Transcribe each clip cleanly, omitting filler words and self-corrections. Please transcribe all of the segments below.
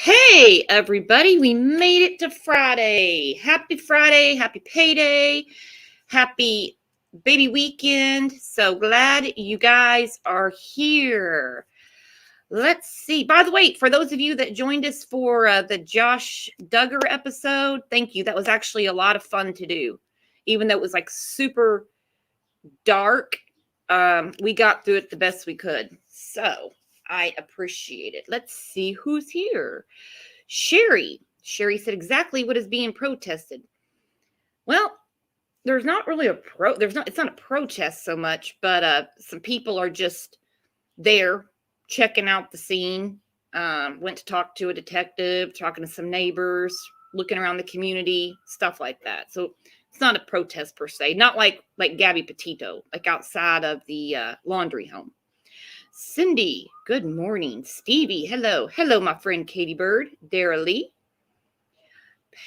Hey, everybody, we made it to Friday. Happy Friday, happy payday, happy baby weekend. So glad you guys are here. Let's see. By the way, for those of you that joined us for the Josh Duggar episode, thank you. That was actually a lot of fun to do. Even though it was like super dark, we got through it the best we could. So I appreciate it. Let's see who's here. Sherry said exactly what is being protested. Well, there's not really it's not a protest so much, but some people are just there checking out the scene. Went to talk to a detective, talking to some neighbors, looking around the community, stuff like that. So it's not a protest per se, not like Gabby Petito, like outside of the laundry home. Cindy, good morning. Stevie, hello. Hello, my friend Katie Bird. Dara Lee.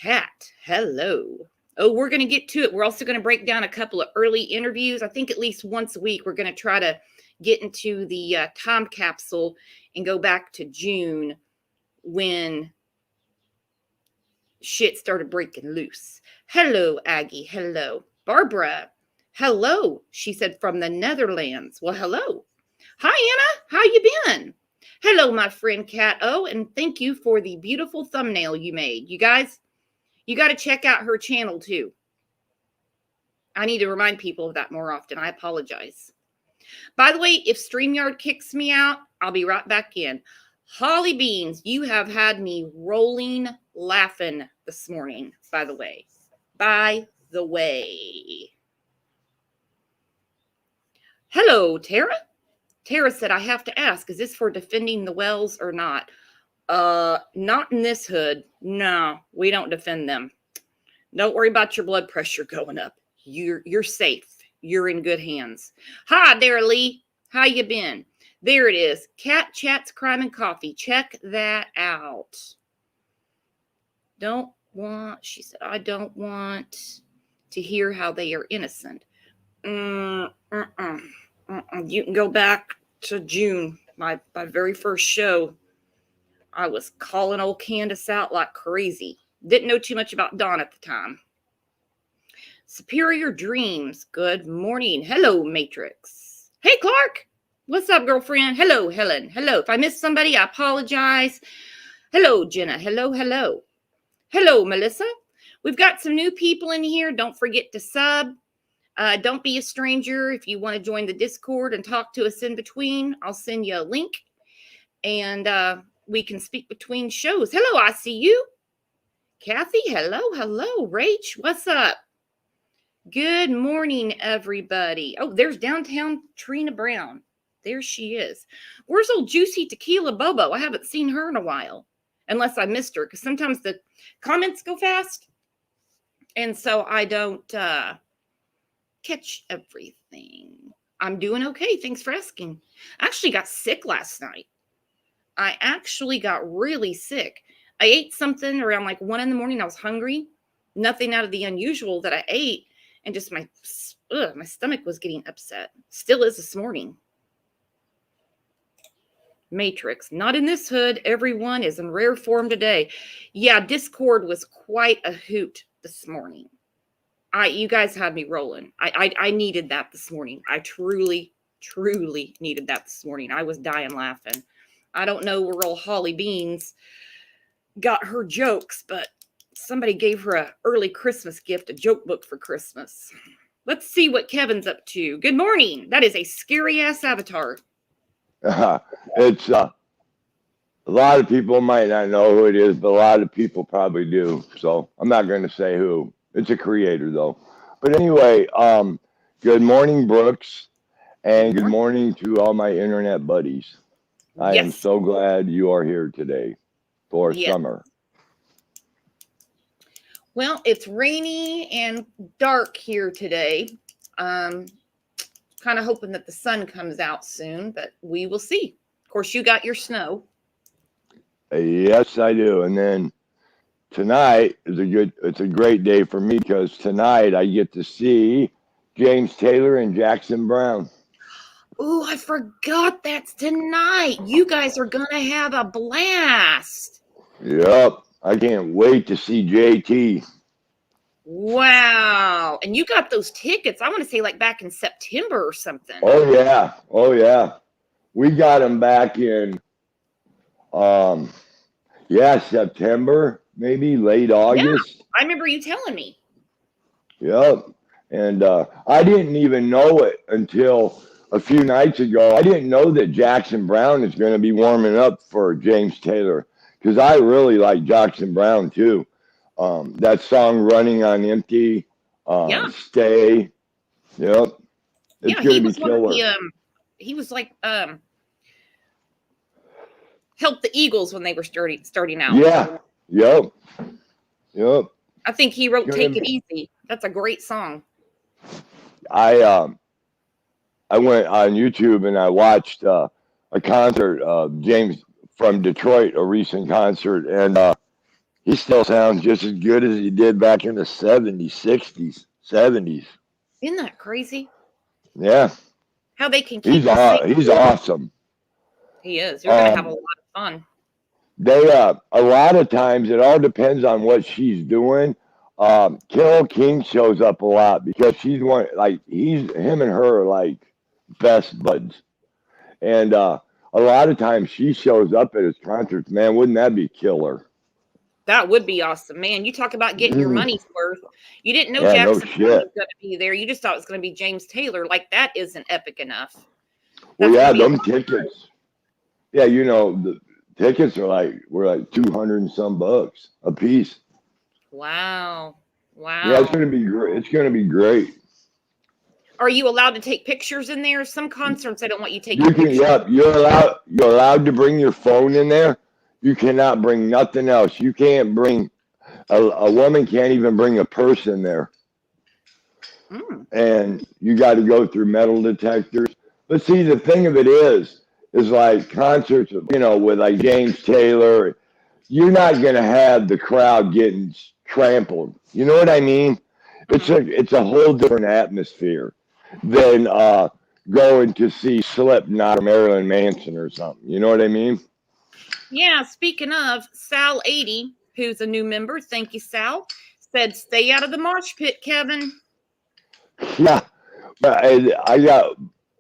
Pat, hello. Oh, we're going to get to it. We're also going to break down a couple of early interviews. I think at least once a week, we're going to try to get into the time capsule and go back to June when shit started breaking loose. Hello, Aggie. Hello. Barbara. Hello. She said from the Netherlands. Well, hello. Hi, Anna. How you been? Hello, my friend Kat. Oh, and thank you for the beautiful thumbnail you made. You guys, you got to check out her channel too. I need to remind people of that more often. I apologize. By the way, if StreamYard kicks me out, I'll be right back in. Holly Beans, you have had me rolling laughing this morning, by the way. By the way. Hello, Tara. Tara said, I have to ask, is this for defending the Wells or not? Not in this hood. No, we don't defend them. Don't worry about your blood pressure going up. You're safe. You're in good hands. Hi, Dara Lee. How you been? There it is. Cat Chats Crime and Coffee. Check that out. She said, I don't want to hear how they are innocent. You can go back to June, my very first show. I was calling old Candace out like crazy. Didn't know too much about Dawn at the time. Superior Dreams. Good morning. Hello, Matrix. Hey, Clark. What's up, girlfriend? Hello, Helen. Hello. If I missed somebody, I apologize. Hello, Jenna. Hello, hello. Hello, Melissa. We've got some new people in here. Don't forget to sub. Don't be a stranger. If you want to join the Discord and talk to us in between, I'll send you a link. And we can speak between shows. Hello, I see you. Kathy, hello, hello. Rach, what's up? Good morning, everybody. Oh, there's downtown Trina Brown. There she is. Where's old Juicy Tequila Bobo? I haven't seen her in a while, unless I missed her, because sometimes the comments go fast, and so I don't catch everything. I'm doing okay. Thanks for asking. I actually got sick last night. I actually got really sick. I ate something around like 1 a.m. I was hungry. Nothing out of the unusual that I ate. And just my stomach was getting upset. Still is this morning. Matrix. Not in this hood. Everyone is in rare form today. Yeah, Discord was quite a hoot this morning. You guys had me rolling. I needed that this morning. I truly needed that this morning. I was dying laughing. I don't know where old Holly Beans got her jokes, but somebody gave her an early Christmas gift, a joke book for Christmas. Let's see what Kevin's up to. Good morning. That is a scary-ass avatar. It's a lot of people might not know who it is, but a lot of people probably do. So I'm not going to say who. It's a creator, though. But anyway, good morning, Brooks, and good morning to all my internet buddies. I am so glad you are here today for summer. Well, it's rainy and dark here today. Kind of hoping that the sun comes out soon, but we will see. Of course, you got your snow. Yes, I do. And then tonight is it's a great day for me because tonight I get to see James Taylor and Jackson Browne. Oh, I forgot that's tonight. You guys are going to have a blast. Yep. I can't wait to see JT. Wow. And you got those tickets, I want to say like back in September or something. Oh yeah. Oh yeah. We got him back in yeah, September, maybe late August. I remember you telling me. Yep. And I didn't even know it until a few nights ago. I didn't know that Jackson Brown is going to be warming up for James Taylor because I really like Jackson Brown too. That song "Running on Empty," Yeah. "Stay," yep, it's Yeah, going he to be was one of killer. the he was like helped the Eagles when they were starting out. Yeah, yep, yep. I think he wrote Gonna "Take It be- Easy." That's a great song. I went on YouTube and I watched a concert of James from Detroit, a recent concert, and he still sounds just as good as he did back in the 70s, 60s, 70s. Isn't that crazy? Yeah, How they can keep the same. he's awesome. He is. You're gonna have a lot of fun. They a lot of times it all depends on what she's doing. Carole King shows up a lot because she's one like him and her are like best buds. And a lot of times she shows up at his concerts. Man, wouldn't that be killer? That would be awesome, man. You talk about getting your money's worth. You didn't know Yeah, no Jackson Brown was shit. going to be there. You just thought it was going to be James Taylor. Like that isn't epic enough. Well, That's yeah, gonna be a them lot of fun. tickets. Yeah, you know the tickets were like 200 and some bucks a piece. Wow. Yeah, it's Wow. gonna be great. It's gonna be great. Are you allowed to take pictures in there? Some concerts I don't want you taking You can, pictures. yep, you're allowed to bring your phone in there. You cannot bring nothing else. You can't bring a woman can't even bring a purse in there, Mm. and you got to go through metal detectors. But see, the thing of it is like concerts, you know, with like James Taylor, you're not gonna have the crowd getting trampled. You know what I mean? It's a whole different atmosphere than going to see Slipknot or Marilyn Manson or something. You know what I mean? Yeah, speaking of, Sal80, who's a new member, thank you, Sal, said stay out of the mosh pit, Kevin. Yeah, but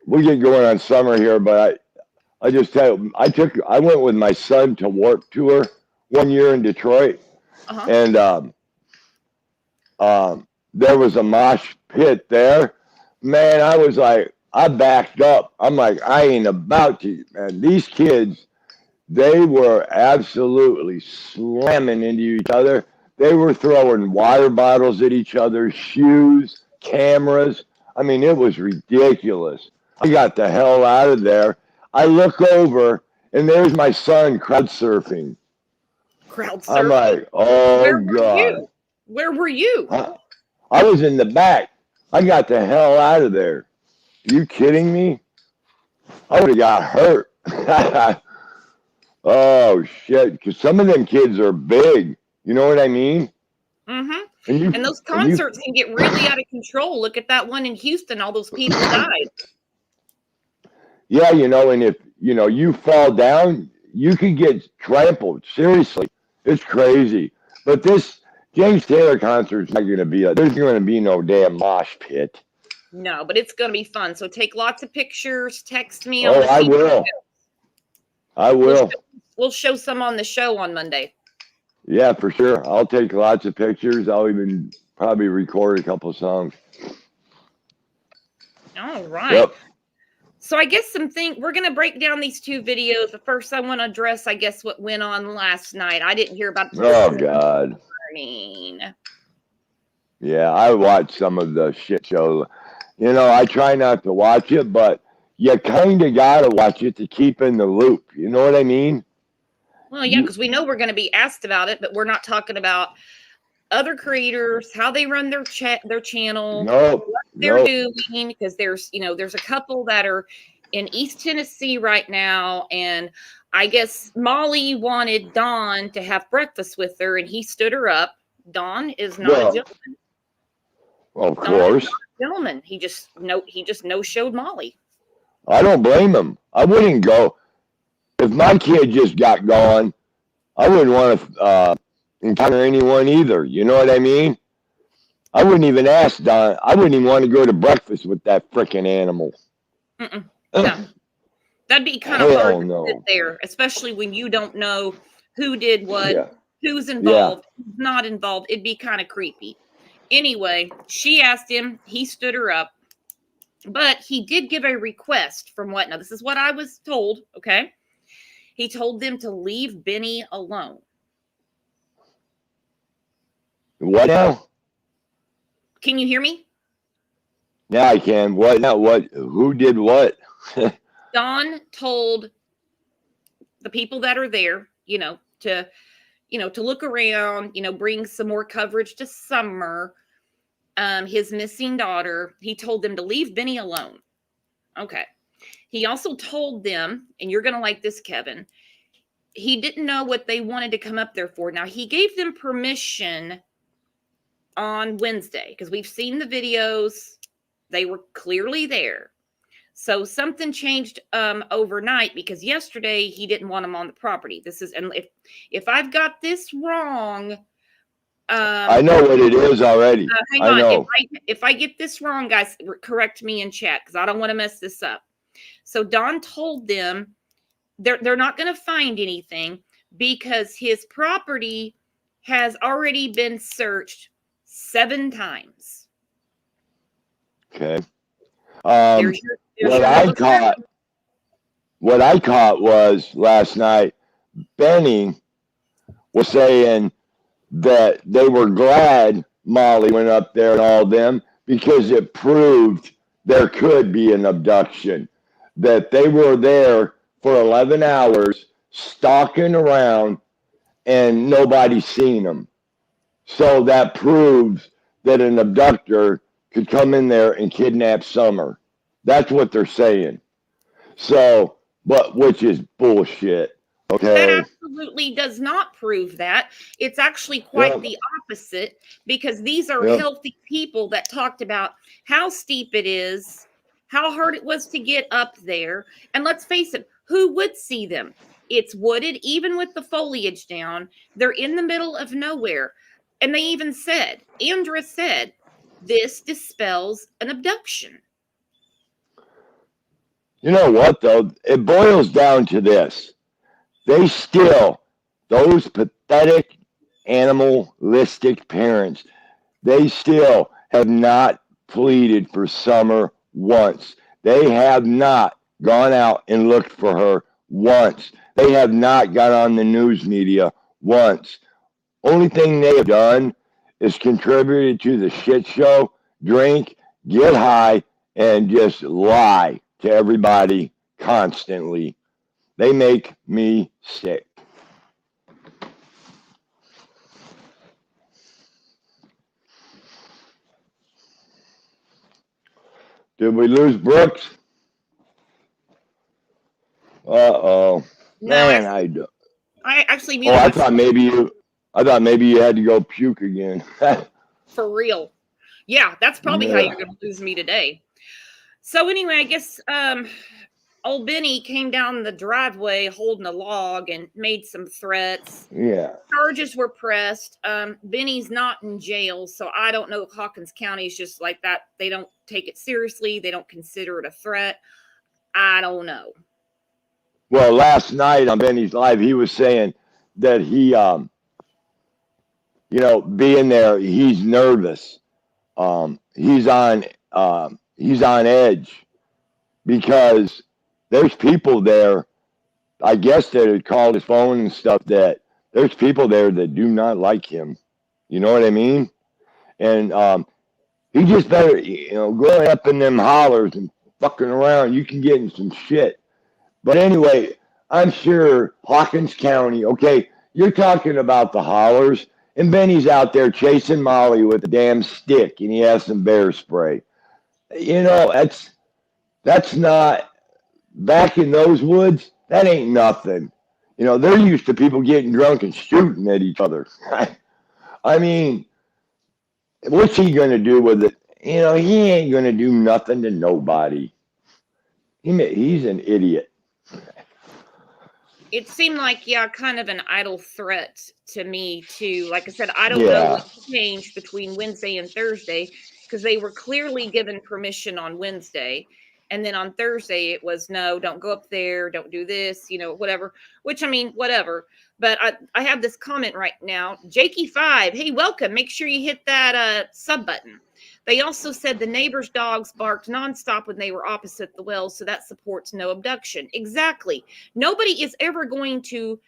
we get going on summer here, but I just tell you, I went with my son to Warped Tour one year in Detroit, Uh-huh. and there was a mosh pit there. Man, I was like, I backed up. I'm like, I ain't about to. Man, these kids, they were absolutely slamming into each other. They were throwing water bottles at each other, shoes, cameras. I mean, it was ridiculous. I got the hell out of there. I look over, and there's my son crowd surfing. Crowd I'm surfing. like, oh, Where were God. you? Where were you? I was in the back. I got the hell out of there. Are you kidding me? I would have got hurt. Oh, shit. Because some of them kids are big. You know what I mean? Mm-hmm. And And those concerts can get really out of control. Look at that one in Houston. All those people died. Yeah, you know, and if, you know, you fall down, you can get trampled. Seriously. It's crazy. But this James Taylor concert is not going to be, there's going to be no damn mosh pit. No, but it's going to be fun. So take lots of pictures. Text me. Oh, I will. I will. We'll show some on the show on Monday. Yeah, for sure. I'll take lots of pictures. I'll even probably record a couple of songs. All right. Yep. So I guess we're going to break down these two videos. But first, I want to address, I guess, what went on last night. I didn't hear about this Oh, God. morning. Yeah, I watched some of the shit show. You know, I try not to watch it, but you kind of got to watch it to keep in the loop. You know what I mean? Well, yeah, because we know we're going to be asked about it, but we're not talking about other creators, how they run their channel, Nope. what they're doing, because there's a couple that are in East Tennessee right now, and I guess Molly wanted Don to have breakfast with her, and he stood her up. Don is not a gentleman. Well, of course. Gentleman. He just no-showed Molly. I don't blame him. I wouldn't go. If my kid just got gone, I wouldn't want to encounter anyone either. You know what I mean? I wouldn't even ask Don. I wouldn't even want to go to breakfast with that freaking animal. No, that'd be kind of hard Hell to sit no. there, especially when you don't know who did what, Yeah. who's Yeah. involved, who's not involved. It'd be kind of creepy. Anyway, she asked him. He stood her up, but he did give a request from what? Now, this is what I was told, okay? He told them to leave Benny alone. What now? Can you hear me? Yeah, I can. What now? What? Who did what? Don told the people that are there, to look around, bring some more coverage to Summer, his missing daughter. He told them to leave Benny alone. Okay. He also told them, and you're going to like this, Kevin, he didn't know what they wanted to come up there for. Now, he gave them permission on Wednesday because we've seen the videos. They were clearly there. So something changed overnight because yesterday he didn't want them on the property. This is, and if I've got this wrong, I know what it is already. hang I on. know. If I get this wrong, guys, correct me in chat because I don't want to mess this up. So Don told them they're not going to find anything because his property has already been searched 7 times. Okay. There's What your I little caught, what I caught was last night, Benny was saying that they were glad Molly went up there and all them because it proved there could be an abduction. That they were there for 11 hours stalking around and nobody seen them. So that proves that an abductor could come in there and kidnap Summer. That's what they're saying. So, but which is bullshit. Okay. That absolutely does not prove that. It's actually quite the opposite because these are healthy people that talked about how steep it is, how hard it was to get up there. And let's face it, who would see them? It's wooded, even with the foliage down. They're in the middle of nowhere. And they even said, Andra said, this dispels an abduction. You know what, though? It boils down to this. They still, those pathetic, animalistic parents, they still have not pleaded for Summer once. They have not gone out and looked for her once. They have not got on the news media once. Only thing they have done is contributed to the shit show, drink, get high, and just lie to everybody constantly. They make me sick. Did we lose Brooks? Uh-oh. No, Man, I actually Oh, muted I myself. thought maybe you had to go puke again. For real. Yeah, that's probably how Yeah. you're going to lose me today. So anyway, I guess old Benny came down the driveway holding a log and made some threats. Yeah. Charges were pressed. Benny's not in jail, so I don't know if Hawkins County is just like that. They don't take it seriously. They don't consider it a threat. I don't know. Well, last night on Benny's Live, he was saying that he, being there, he's nervous. He's on edge because there's people there. I guess that had called his phone and stuff. That there's people there that do not like him. You know what I mean? And he just better, growing up in them hollers and fucking around, you can get in some shit. But anyway, I'm sure Hawkins County, okay, you're talking about the hollers, and Benny's out there chasing Molly with a damn stick, and he has some bear spray. That's not, back in those woods, that ain't nothing. They're used to people getting drunk and shooting at each other. I mean, what's he going to do with it? He ain't going to do nothing to nobody. He's an idiot. it seemed like, yeah, kind of an idle threat to me too. Like I said, I don't know Yeah. what changed between Wednesday and Thursday because they were clearly given permission on Wednesday. And then on Thursday, it was no, don't go up there, don't do this, whatever. Which I mean, whatever. But I have this comment right now. Jakey5, hey, welcome. Make sure you hit that sub button. They also said the neighbors' dogs barked nonstop when they were opposite the well, so that supports no abduction. Exactly. Nobody is ever going to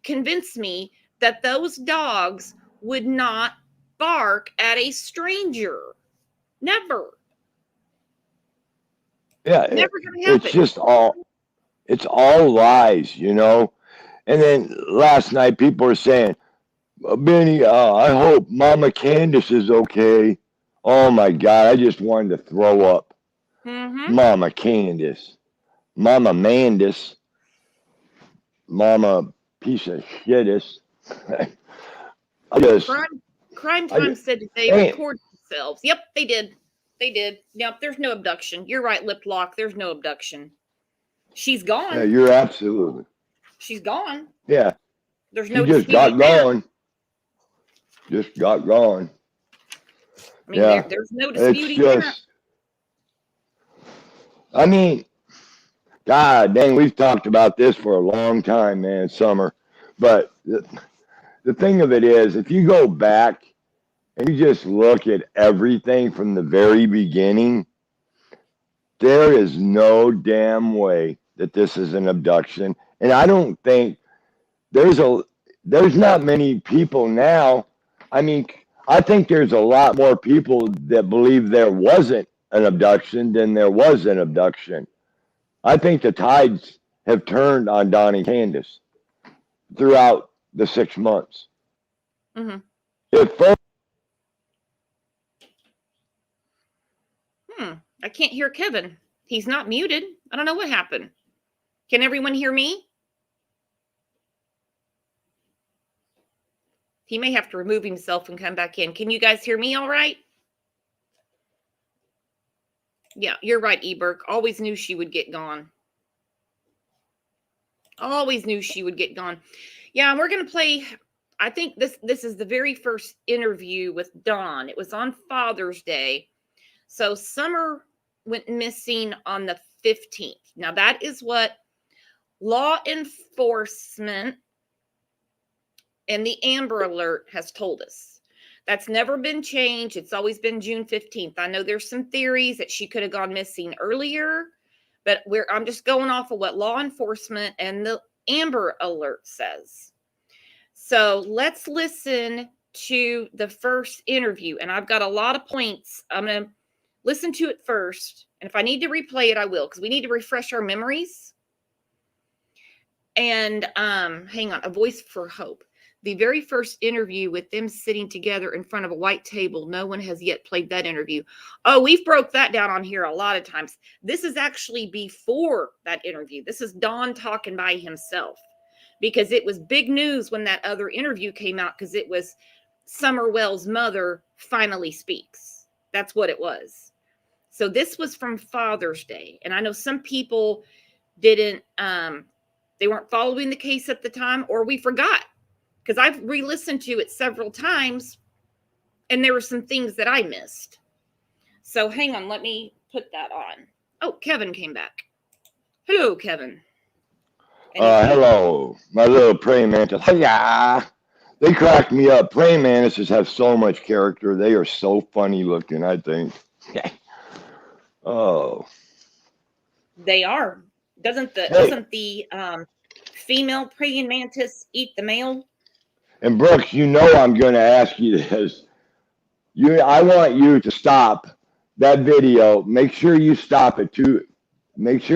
convince me that those dogs would not bark at a stranger. Never. Yeah. Never gonna happen. It's all lies, And then last night people were saying, Benny, I hope Mama Candace is okay. Oh my God, I just wanted to throw up. Mm-hmm. Mama Candace. Mama Mandis. Mama piece of shitis. Crime Time said that they recorded themselves. Yep, they did. They did. Yep, there's no abduction. You're right, Lip Lock. There's no abduction. She's gone. Yeah, you're absolutely. She's gone. Yeah. There's no She just got gone. Just got gone. I mean, yeah. There's no disputing that. I mean, God dang, we've talked about this for a long time, man, Summer. But the thing of it is, if you go back and you just look at everything from the very beginning, there is no damn way that this is an abduction. And I don't think there's not many people now. I mean, I think there's a lot more people that believe there wasn't an abduction than there was an abduction. I think the tides have turned on Donnie Candace throughout the 6 months. Mm-hmm. I can't hear Kevin. He's not muted. I don't know what happened. Can everyone hear me? He may have to remove himself and come back in. Can you guys hear me all right? Yeah, you're right, Eberg. Always knew she would get gone. Always knew she would get gone. Yeah, and we're going to play, I think this is the very first interview with Dawn. It was on Father's Day. So Summer went missing on the 15th. Now, that is what law enforcement and the Amber Alert has told us. That's never been changed. It's always been June 15th. I know there's some theories that she could have gone missing earlier, but I'm just going off of what law enforcement and the Amber Alert says. So let's listen to the first interview. And I've got a lot of points. I'm going to listen to it first. And if I need to replay it, I will, because we need to refresh our memories. And hang on, A Voice for Hope. The very first interview with them sitting together in front of a white table. No one has yet played that interview. Oh, we've broke that down on here a lot of times. This is actually before that interview. This is Don talking by himself, because it was big news when that other interview came out, because it was Summer Wells' mother finally speaks. That's what it was. So this was from Father's Day. And I know some people didn't, they weren't following the case at the time, or we forgot. Because I've re-listened to it several times, and there were some things that I missed. So hang on, let me put that on. Oh, Kevin came back. Hello, Kevin. Hello, my little praying mantis. Hiya! They crack me up. Praying mantises have so much character. They are so funny looking, I think. Oh. They are. Doesn't the female praying mantis eat the male? And Brooks, I'm going to ask you this. I want you to stop that video. Make sure you stop at 2 minutes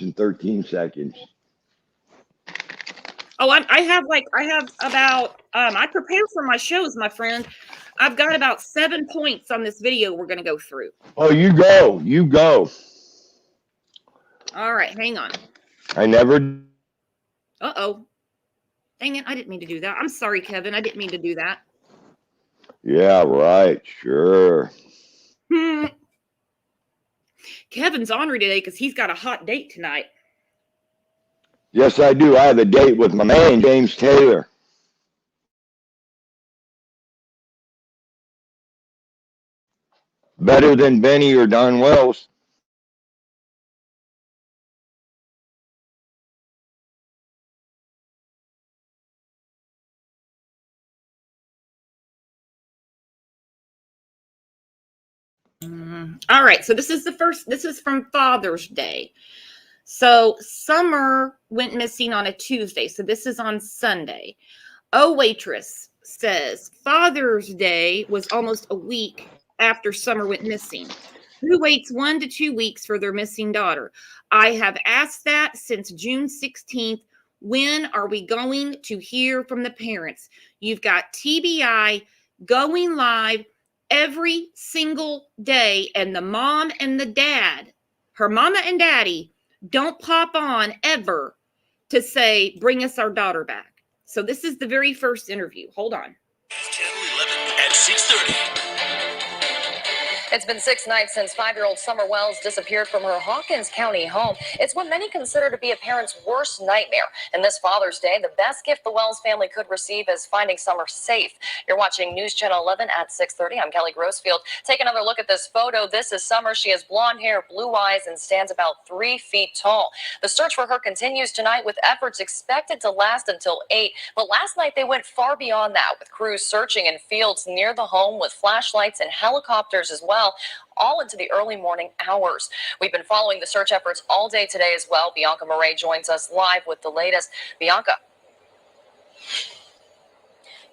and 13 seconds. Oh, I have about, I prepare for my shows, my friend. I've got about 7 points on this video we're going to go through. Oh, you go. All right, hang on. I never. Uh-oh. Dang it, I didn't mean to do that. I'm sorry, Kevin. I didn't mean to do that. Yeah, right. Sure. Kevin's ornery today because he's got a hot date tonight. Yes, I do. I have a date with my man, James Taylor. Better than Benny or Don Wells. All right. So this is from Father's Day. So Summer went missing on a Tuesday. So this is on Sunday. Oh, Waitress says Father's Day was almost a week after Summer went missing. Who waits 1 to 2 weeks for their missing daughter? I have asked that since June 16th. When are we going to hear from the parents? You've got TBI going live every single day, and the mom and the dad, her mama and daddy, don't pop on ever to say, bring us our daughter back. So this is the very first interview. Hold on. 10-11 at 6:30. It's been 6 nights since 5-year-old Summer Wells disappeared from her Hawkins County home. It's what many consider to be a parent's worst nightmare. And this Father's Day, the best gift the Wells family could receive is finding Summer safe. You're watching News Channel 11 at 6:30. I'm Kelly Grossfield. Take another look at this photo. This is Summer. She has blonde hair, blue eyes, and stands about 3 feet tall. The search for her continues tonight with efforts expected to last until 8. But last night they went far beyond that, with crews searching in fields near the home with flashlights and helicopters as well, all into the early morning hours. We've been following the search efforts all day today as well. Bianca Murray joins us live with the latest. Bianca.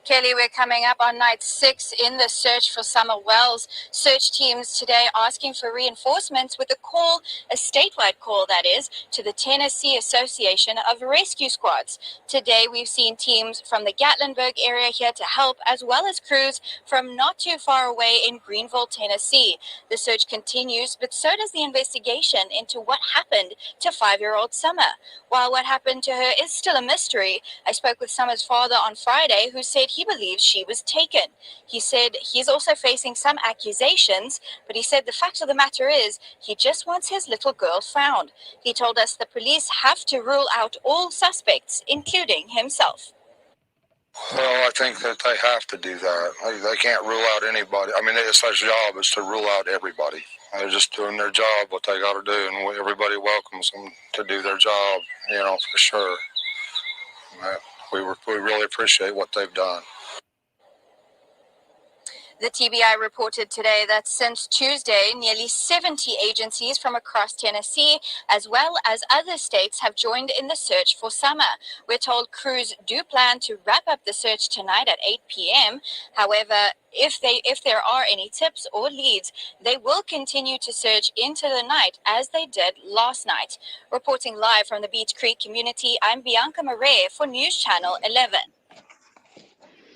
Kelly, we're coming up on night 6 in the search for Summer Wells. Search teams today asking for reinforcements with a statewide call, that is, to the Tennessee Association of Rescue Squads. Today, we've seen teams from the Gatlinburg area here to help, as well as crews from not too far away in Greenville, Tennessee. The search continues, but so does the investigation into what happened to 5-year-old Summer. While what happened to her is still a mystery, I spoke with Summer's father on Friday, who said he believes she was taken. He said he's also facing some accusations, but he said the fact of the matter is he just wants his little girl found. He told us the police have to rule out all suspects, including himself. Well, I think that they have to do that. They can't rule out anybody. I mean, it's their job is to rule out everybody. They're just doing their job, what they got to do, and everybody welcomes them to do their job, for sure. We really appreciate what they've done. The TBI reported today that since Tuesday, nearly 70 agencies from across Tennessee, as well as other states, have joined in the search for Summer. We're told crews do plan to wrap up the search tonight at 8 p.m. However, if there are any tips or leads, they will continue to search into the night as they did last night. Reporting live from the Beach Creek community, I'm Bianca Murray for News Channel 11.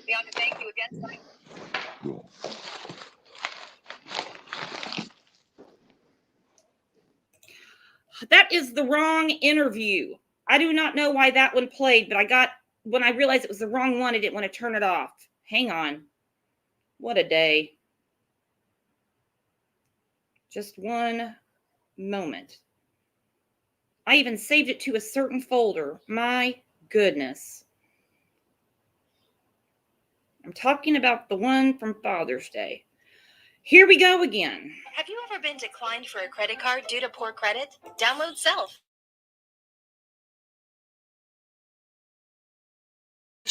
Bianca, thank you again. That is the wrong interview. I do not know why that one played, but when I realized it was the wrong one, I didn't want to turn it off. Hang on. What a day. Just one moment. I even saved it to a certain folder. My goodness. I'm talking about the one from Father's Day. Here we go again. Have you ever been declined for a credit card due to poor credit? Download Self.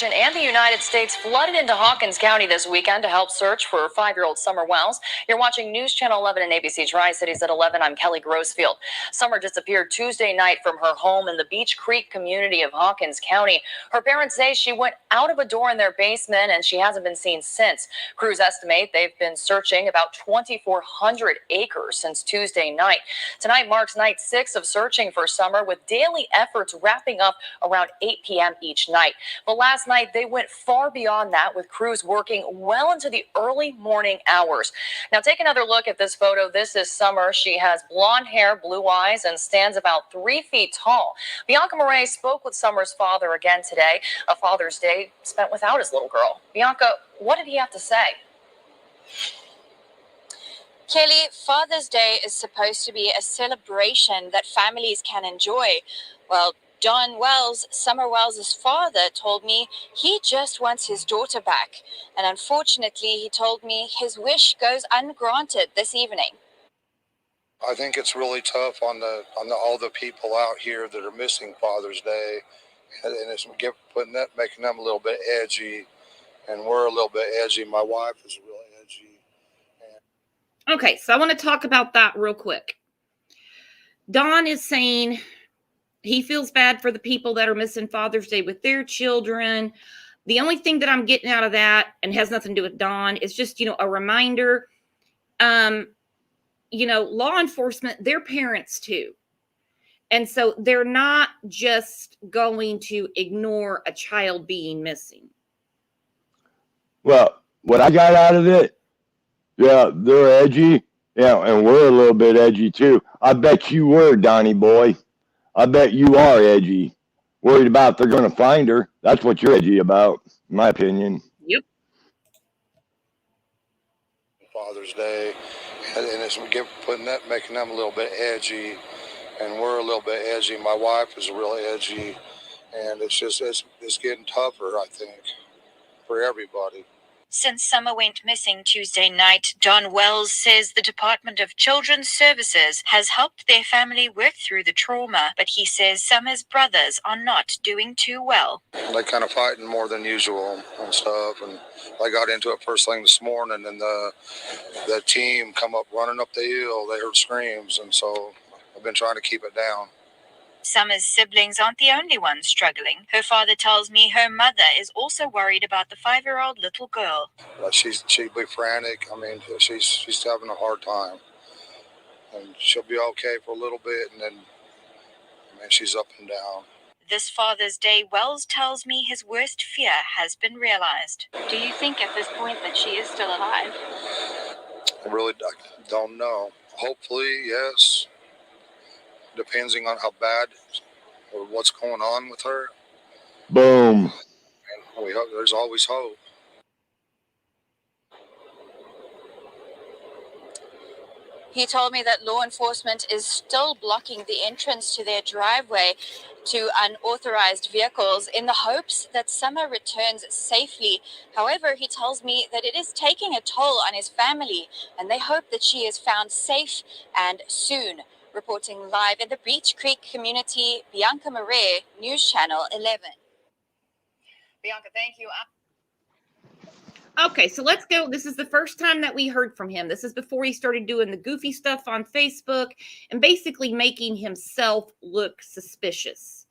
And the United States flooded into Hawkins County this weekend to help search for 5-year-old Summer Wells. You're watching News Channel 11 and ABC Tri-Cities at 11. I'm Kelly Grossfield. Summer disappeared Tuesday night from her home in the Beach Creek community of Hawkins County. Her parents say she went out of a door in their basement and she hasn't been seen since. Crews estimate they've been searching about 2,400 acres since Tuesday night. Tonight marks night 6 of searching for Summer, with daily efforts wrapping up around 8 p.m. each night. But last night, they went far beyond that, with crews working well into the early morning hours. Now, take another look at this photo. This is Summer. She has blonde hair, blue eyes, and stands about 3 feet tall. Bianca Murray spoke with Summer's father again today, a Father's Day spent without his little girl. Bianca, what did he have to say? Kelly, Father's Day is supposed to be a celebration that families can enjoy. Well, Don Wells, Summer Wells' father, told me he just wants his daughter back. And unfortunately, he told me his wish goes ungranted this evening. I think it's really tough on all the people out here that are missing Father's Day, and it's making them a little bit edgy, and we're a little bit edgy. My wife is really edgy. Okay, so I want to talk about that real quick. Don is saying he feels bad for the people that are missing Father's Day with their children. The only thing that I'm getting out of that, and has nothing to do with Don, is just, a reminder, law enforcement, they're parents too. And so they're not just going to ignore a child being missing. Well, what I got out of it, yeah, they're edgy. Yeah, and we're a little bit edgy too. I bet you were, Donnie boy. I bet you are edgy. Worried about they're going to find her. That's what you're edgy about, in my opinion. Yep. Father's Day, and it's making them a little bit edgy, and we're a little bit edgy. My wife is really edgy, and it's getting tougher, I think, for everybody. Since Summer went missing Tuesday night, Don Wells says the Department of Children's Services has helped their family work through the trauma, but he says Summer's brothers are not doing too well. They kind of fighting more than usual and stuff, and I got into it first thing this morning, and the team come up running up the hill. They heard screams, and so I've been trying to keep it down. Summer's siblings aren't the only ones struggling. Her father tells me her mother is also worried about the 5-year-old little girl. She'd be frantic. I mean, she's having a hard time, and she'll be okay for a little bit, and then she's up and down. This Father's Day, Wells tells me his worst fear has been realized. Do you think at this point that she is still alive? I really don't know. Hopefully, yes. Depending on how bad or what's going on with her. Boom. And there's always hope. He told me that law enforcement is still blocking the entrance to their driveway to unauthorized vehicles in the hopes that Summer returns safely. However, he tells me that it is taking a toll on his family, and they hope that she is found safe and soon. Reporting live at the Beach Creek community, Bianca Marais, News Channel 11. Bianca, thank you. Okay, so let's go. This is the first time that we heard from him. This is before he started doing the goofy stuff on Facebook and basically making himself look suspicious.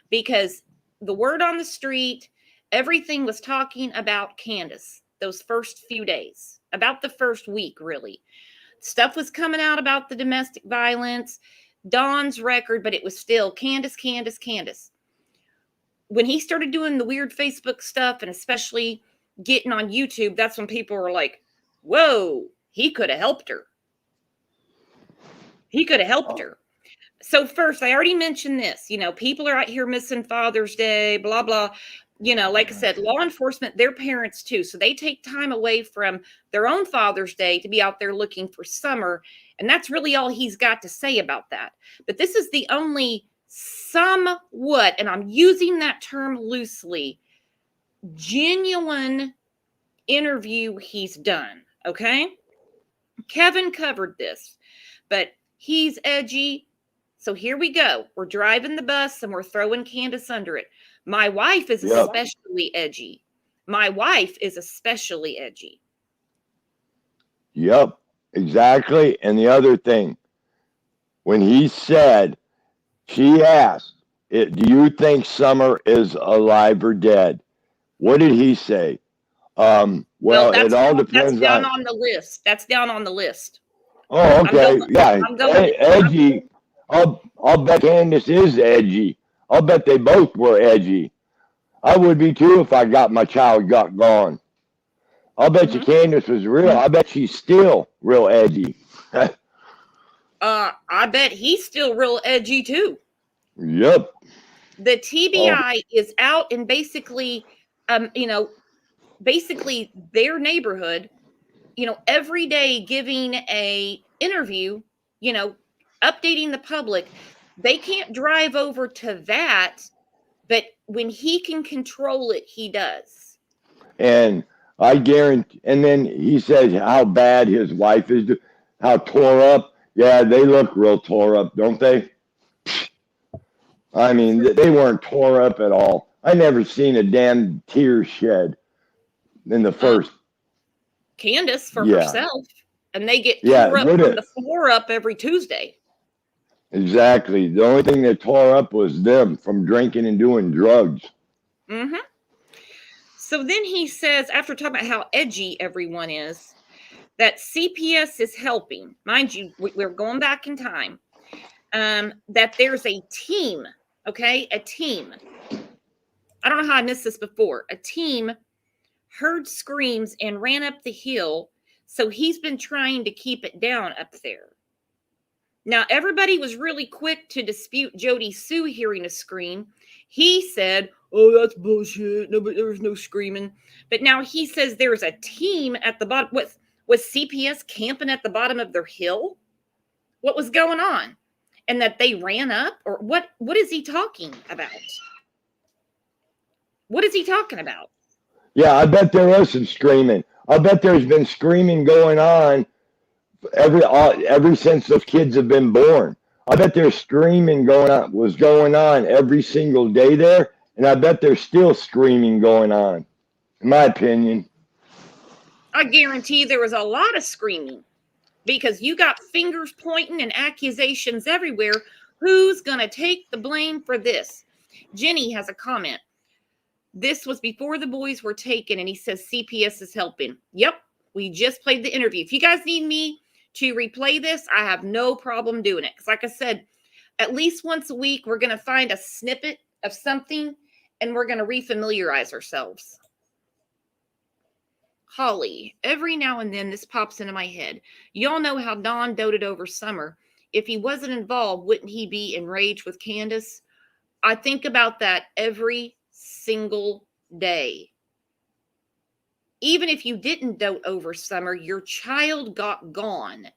Because the word on the street, everything was talking about Candace those first few days, about the first week, really. Stuff was coming out about the domestic violence, Don's record, but it was still Candace, Candace, Candace. When he started doing the weird Facebook stuff, and especially getting on YouTube, that's when people were like, whoa, he could have helped her. He could have helped her. So first, I already mentioned this, people are out here missing Father's Day, blah, blah. Like I said, law enforcement, they're parents too. So they take time away from their own Father's Day to be out there looking for Summer. And that's really all he's got to say about that. But this is the only somewhat, and I'm using that term loosely, genuine interview he's done. Okay? Kevin covered this, but he's edgy. So here we go. We're driving the bus and we're throwing Candace under it. My wife is especially edgy. My wife is especially edgy. Yep, exactly. And the other thing, when he said, she asked, do you think Summer is alive or dead? What did he say? Well, it all depends that's down on the list. That's down on the list. Oh, okay. Edgy. I'll bet Candace is edgy. I'll bet they both were edgy. I would be too if I got my child gone. I'll bet you Candace was real. I bet she's still real edgy. I bet he's still real edgy too. Yep. The TBI is out in basically, basically their neighborhood, every day giving a interview, updating the public. They can't drive over to that, but when he can control it, he does. And I guarantee, and then he says how bad his wife is, how tore up. Yeah, they look real tore up, don't they? I mean, they weren't tore up at all. I never seen a damn tear shed in the first. Candace for Yeah. herself, and they get Yeah, tore up would from it? the floor up every Tuesday. Exactly. The only thing that tore up was them from drinking and doing drugs. Mm-hmm. So then he says, after talking about how edgy everyone is, that CPS is helping. Mind you, we're going back in time. That there's a team, okay? A team. I don't know how I missed this before. A team heard screams and ran up the hill, so he's been trying to keep it down up there. Now, everybody was really quick to dispute Jody Sue hearing a scream. He said, oh, that's bullshit. No, but there was no screaming. But now he says there's a team at the bottom. Was CPS camping at the bottom of their hill? What was going on? And that they ran up? Or what is he talking about? What is he talking about? Yeah, I bet there was some screaming. I bet there's been screaming going on ever since those kids have been born. I bet there's screaming was going on every single day there, and I bet there's still screaming going on, in my opinion. I guarantee there was a lot of screaming because you got fingers pointing and accusations everywhere. Who's going to take the blame for this? Jenny has a comment. This was before the boys were taken, and he says CPS is helping. Yep, we just played the interview. If you guys need me to replay this, I have no problem doing it. Because like I said, at least once a week, we're going to find a snippet of something, and we're going to refamiliarize ourselves. Holly, every now and then this pops into my head. Y'all know how Don doted over Summer. If he wasn't involved, wouldn't he be enraged with Candace? I think about that every single day. Even if you didn't dote over Summer, your child got gone.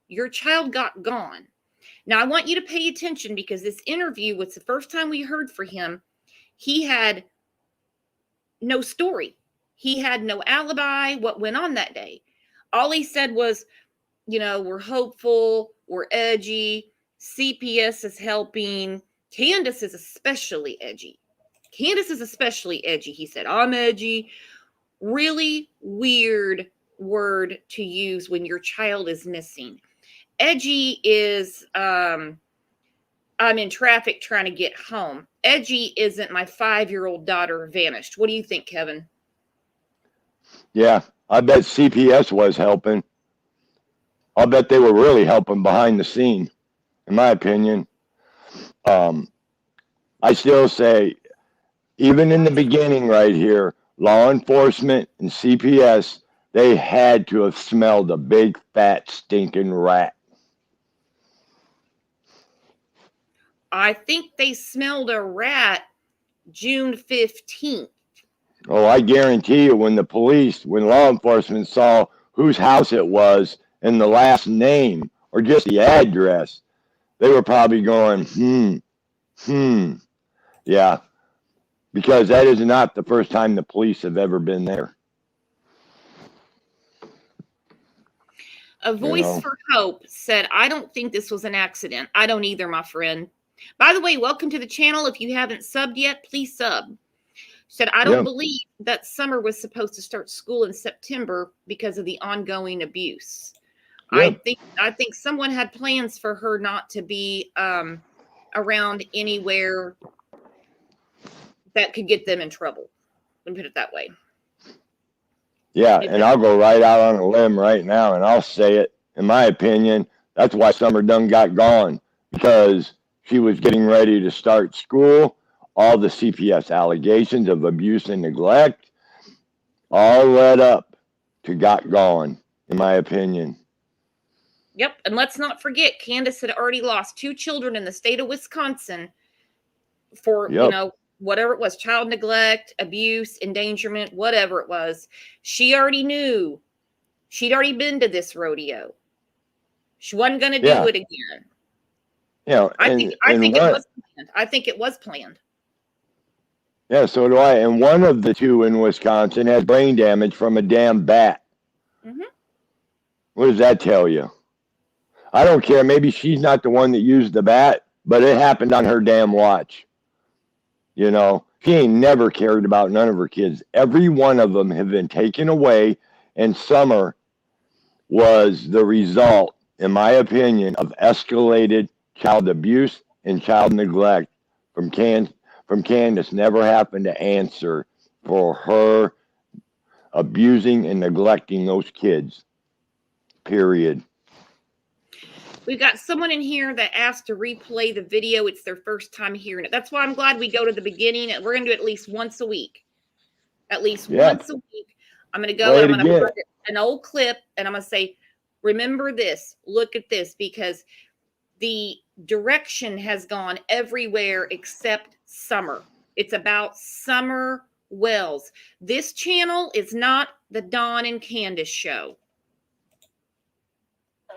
Your child got gone. Now, I want you to pay attention because this interview was the first time we heard from him. He had no story. He had no alibi, what went on that day. All he said was, we're hopeful, we're edgy, CPS is helping. Candace is especially edgy. He said, I'm edgy. Really weird word to use when your child is missing. Edgy is, I'm in traffic trying to get home. Edgy isn't my 5-year-old daughter vanished. What do you think, Kevin? Yeah, I bet CPS was helping. I'll bet they were really helping behind the scene, in my opinion. I still say, even in the beginning right here, law enforcement and CPS, they had to have smelled a big, fat, stinking rat. I think they smelled a rat June 15th. Oh, I guarantee you when law enforcement saw whose house it was and the last name or just the address, they were probably going, yeah, because that is not the first time the police have ever been there. A voice for hope said, I don't think this was an accident. I don't either, my friend. By the way, welcome to the channel. If you haven't subbed yet, please sub. Said, I don't believe that Summer was supposed to start school in September because of the ongoing abuse. Yep. I think someone had plans for her not to be around anywhere that could get them in trouble. Let me put it that way. Yeah, and I'll go right out on a limb right now, and I'll say it. In my opinion, that's why Summer Dunn got gone, because she was getting ready to start school. All the CPS allegations of abuse and neglect all led up to got gone, in my opinion. Yep, and let's not forget, Candace had already lost 2 children in the state of Wisconsin for, whatever it was, child neglect, abuse, endangerment, whatever it was. She already knew. She'd already been to this rodeo. She wasn't going to do it again. You know, I and think I and think it one, was planned. I think it was planned. yeah, so do I. And one of the two in Wisconsin has brain damage from a damn bat. Hmm. What does that tell you? I don't care. Maybe she's not the one that used the bat, but it happened on her damn watch. You know, she ain't never cared about none of her kids. Every one of them have been taken away, and Summer was the result, in my opinion, of escalated child abuse and child neglect from Candace never happened to answer for her abusing and neglecting those kids. Period. We've got someone in here that asked to replay the video. It's their first time hearing it. That's why I'm glad we go to the beginning. We're going to do it at least once a week. At least Yeah. once a week. I'm going to go Play and it I'm going to again. put an old clip and I'm going to say, remember this, look at this, because the direction has gone everywhere except Summer. It's about Summer Wells. This channel is not the Dawn and Candace show.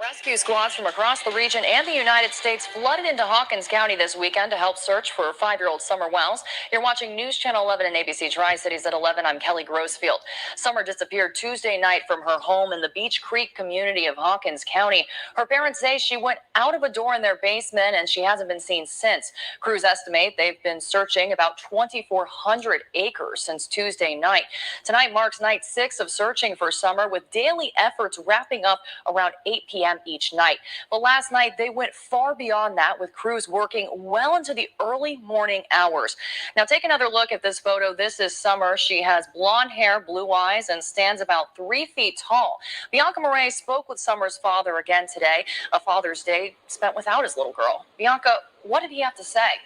Rescue squads from across the region and the United States flooded into Hawkins County this weekend to help search for 5-year-old Summer Wells. You're watching News Channel 11 and ABC Tri-Cities at 11. I'm Kelly Grossfield. Summer disappeared Tuesday night from her home in the Beach Creek community of Hawkins County. Her parents say she went out of a door in their basement and she hasn't been seen since. Crews estimate they've been searching about 2,400 acres since Tuesday night. Tonight marks night 6 of searching for Summer, with daily efforts wrapping up around 8 p.m. each night. But last night, they went far beyond that, with crews working well into the early morning hours. Now, take another look at this photo. This is Summer. She has blonde hair, blue eyes, and stands about 3 feet tall. Bianca Murray spoke with Summer's father again today, a Father's Day spent without his little girl. Bianca, what did he have to say?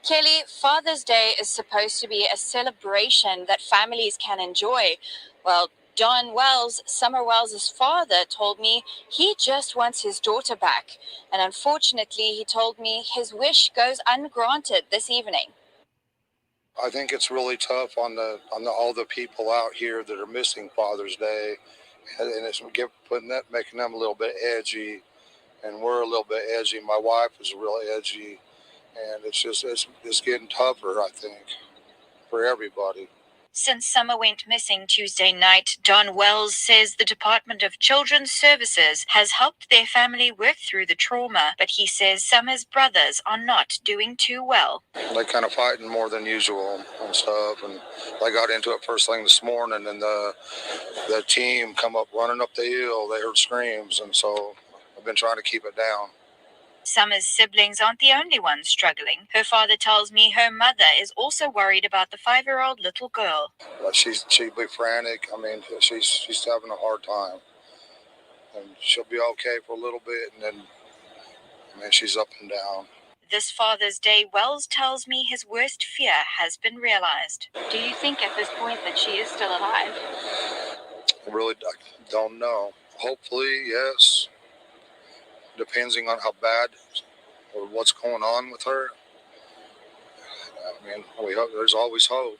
Kelly, Father's Day is supposed to be a celebration that families can enjoy. Well, Don Wells, Summer Wells' father, told me he just wants his daughter back. And unfortunately, he told me his wish goes ungranted this evening. I think it's really tough on all the people out here that are missing Father's Day, and it's making them a little bit edgy, and we're a little bit edgy. My wife is really edgy, and it's getting tougher, I think, for everybody. Since Summer went missing Tuesday night, Don Wells says the Department of Children's Services has helped their family work through the trauma, but he says Summer's brothers are not doing too well. They kind of fighting more than usual and stuff, and they got into it first thing this morning, and the team come up running up the hill. They heard screams, and so I've been trying to keep it down. Summer's siblings aren't the only ones struggling. Her father tells me her mother is also worried about the 5-year-old little girl. She'd be frantic. I mean, she's having a hard time, and she'll be okay for a little bit, and then, I mean, she's up and down. This Father's Day, Wells tells me his worst fear has been realized. Do you think at this point that she is still alive? I don't know. Hopefully, yes. Depending on how bad or what's going on with her. I mean, we hope, there's always hope.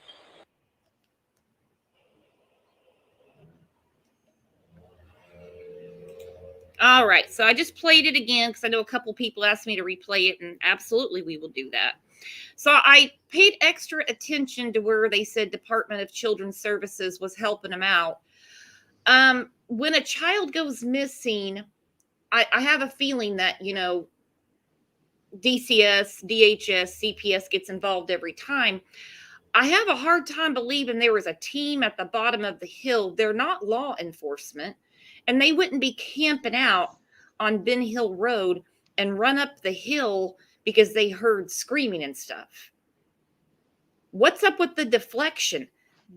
All right, so I just played it again because I know a couple people asked me to replay it, and absolutely we will do that. So I paid extra attention to where they said Department of Children's Services was helping them out. When a child goes missing, I have a feeling that, DCS, DHS, CPS gets involved every time. I have a hard time believing there was a team at the bottom of the hill. They're not law enforcement, and they wouldn't be camping out on Ben Hill Road and run up the hill because they heard screaming and stuff. What's up with the deflection?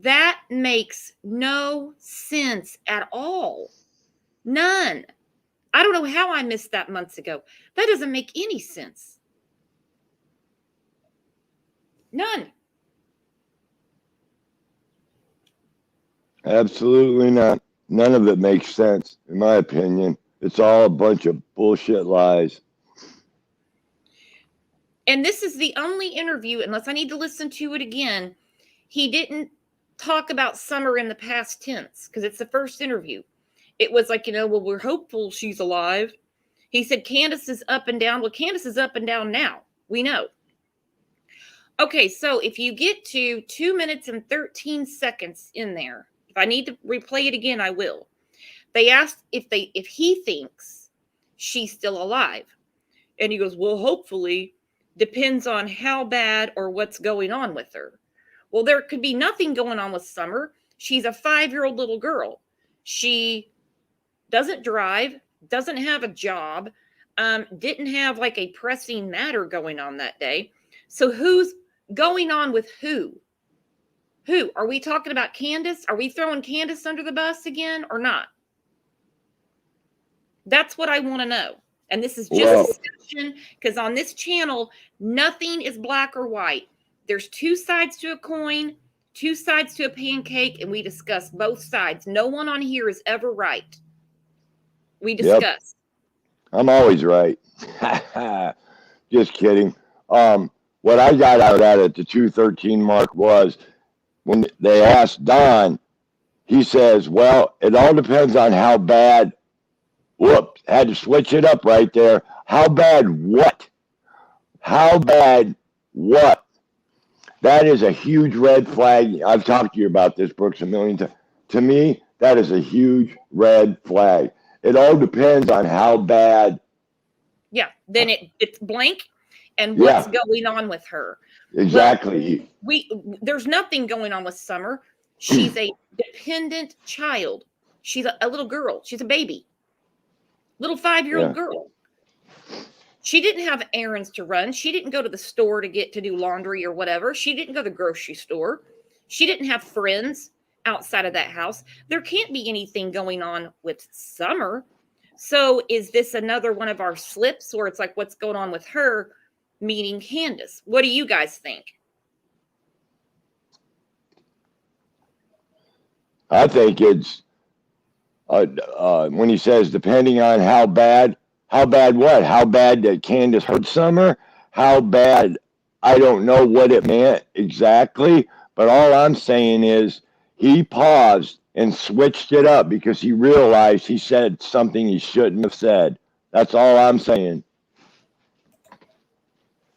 That makes no sense at all. None. I don't know how I missed that months ago. That doesn't make any sense. None. Absolutely not. None of it makes sense, in my opinion. It's all a bunch of bullshit lies. And this is the only interview, unless I need to listen to it again, he didn't talk about Summer in the past tense because it's the first interview. It was like, well, we're hopeful she's alive. He said Candace is up and down. Well, Candace is up and down now. We know. Okay, so if you get to 2 minutes and 13 seconds in there, if I need to replay it again, I will. They asked if he thinks she's still alive. And he goes, well, hopefully, depends on how bad or what's going on with her. Well, there could be nothing going on with Summer. She's a 5-year-old little girl. She doesn't drive, doesn't have a job, didn't have like a pressing matter going on that day. So who's going on with who? Who? Are we talking about Candace? Are we throwing Candace under the bus again or not? That's what I want to know. And this is just a discussion, because on this channel, nothing is black or white. There's two sides to a coin, two sides to a pancake, and we discuss both sides. No one on here is ever right. We discuss. Yep. I'm always right. Just kidding. What I got out of that at the 2:13 mark was when they asked Don, he says, well, it all depends on how bad. Whoops, had to switch it up right there. How bad what? How bad what? That is a huge red flag. I've talked to you about this, Brooks, a million times. To me, that is a huge red flag. It all depends on how bad. Yeah, then it's blank and what's going on with her. Exactly. Well, there's nothing going on with Summer. She's a dependent child. She's a little girl. She's a baby. Little 5-year-old girl. She didn't have errands to run. She didn't go to the store to do laundry or whatever. She didn't go to the grocery store. She didn't have friends outside of that house. There can't be anything going on with Summer. So is this another one of our slips where it's like what's going on with her, meaning Candace? What do you guys think? I think it's when he says depending on how bad what? How bad that Candace hurt Summer? How bad? I don't know what it meant exactly, but all I'm saying is he paused and switched it up because he realized he said something he shouldn't have said. That's all I'm saying.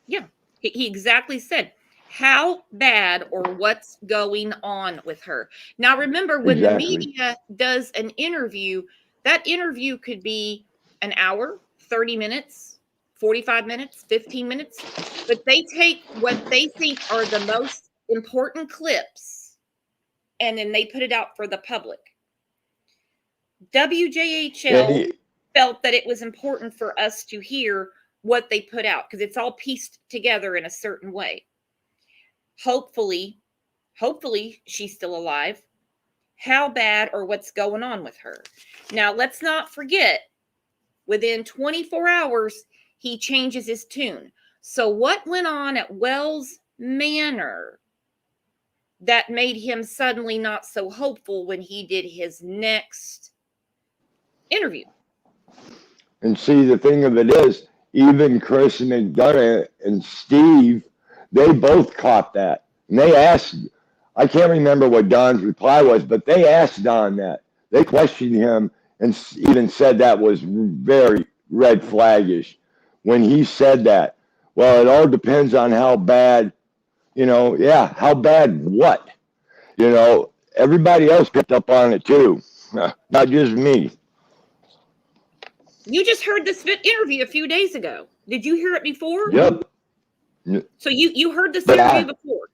Yeah, he exactly said how bad or what's going on with her. Now, remember, when the media does an interview, that interview could be an hour, 30 minutes, 45 minutes, 15 minutes, but they take what they think are the most important clips and then they put it out for the public. WJHL felt that it was important for us to hear what they put out because it's all pieced together in a certain way. Hopefully she's still alive. How bad or what's going on with her? Now, let's not forget, within 24 hours, he changes his tune. So what went on at Wells Manor that made him suddenly not so hopeful when he did his next interview? And see, the thing of it is, even Chris McDonough and Steve, they both caught that. And they asked, I can't remember what Don's reply was, but they asked Don that. They questioned him and even said that was very red flaggish when he said that. Well, it all depends on how bad, how bad what? Everybody else picked up on it too, not just me. You just heard this interview a few days ago. Did you hear it before? Yep. So you heard this interview before?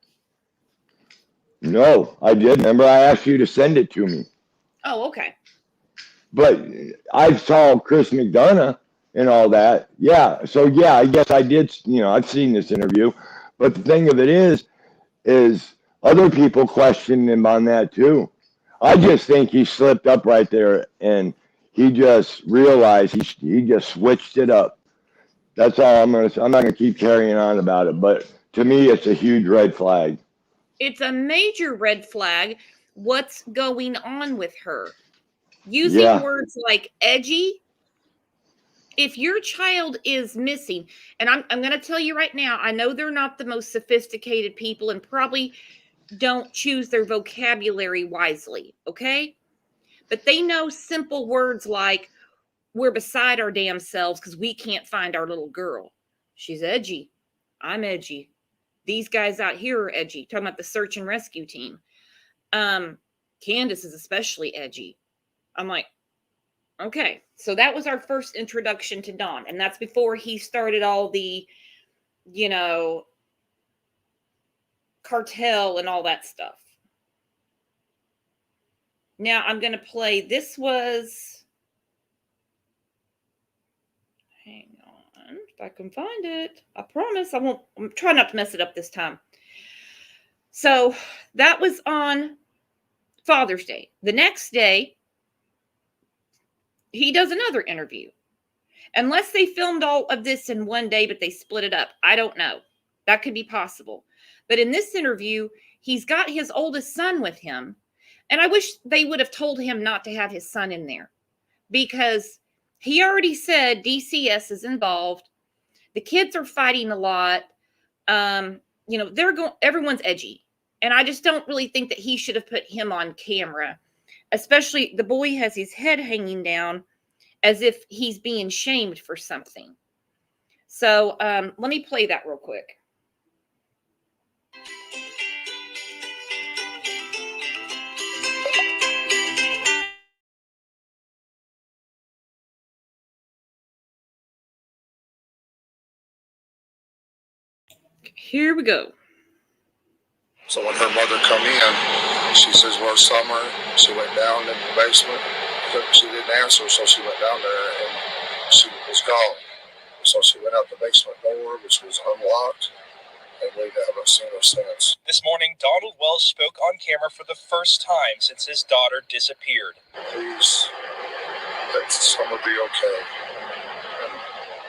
No, I did. Remember, I asked you to send it to me. Oh, okay. But I saw Chris McDonough and all that. Yeah. So, yeah, I guess I did. I've seen this interview. But the thing of it is other people questioned him on that too. I just think he slipped up right there and he just realized he just switched it up. That's all I'm not going to keep carrying on about it. But to me, it's a huge red flag. It's a major red flag. What's going on with her? Using words like edgy. If your child is missing, and I'm going to tell you right now, I know they're not the most sophisticated people and probably don't choose their vocabulary wisely, okay? But they know simple words like we're beside our damn selves because we can't find our little girl. She's edgy. I'm edgy. These guys out here are edgy. Talking about the search and rescue team. Candace is especially edgy. I'm like, okay. So that was our first introduction to Don. And that's before he started all the, you know, cartel and all that stuff. Now I'm going to play, this was, hang on, if I can find it. I promise I won't, I'm trying not to mess it up this time. So that was on Father's Day. The next day, he does another interview. Unless they filmed all of this in one day, but they split it up. I don't know. That could be possible. But in this interview, he's got his oldest son with him. And I wish they would have told him not to have his son in there, because he already said DCS is involved. The kids are fighting a lot. You know, everyone's edgy. And I just don't really think that he should have put him on camera. Especially the boy has his head hanging down as if he's being shamed for something. So let me play that real quick. Here we go. So when her mother come in, she says, "Where's Summer?" She went down in the basement. She didn't answer, so she went down there and she was gone. So she went out the basement door, which was unlocked, and we haven't seen her since. This morning, Donald Wells spoke on camera for the first time since his daughter disappeared. Please, that Summer be okay. And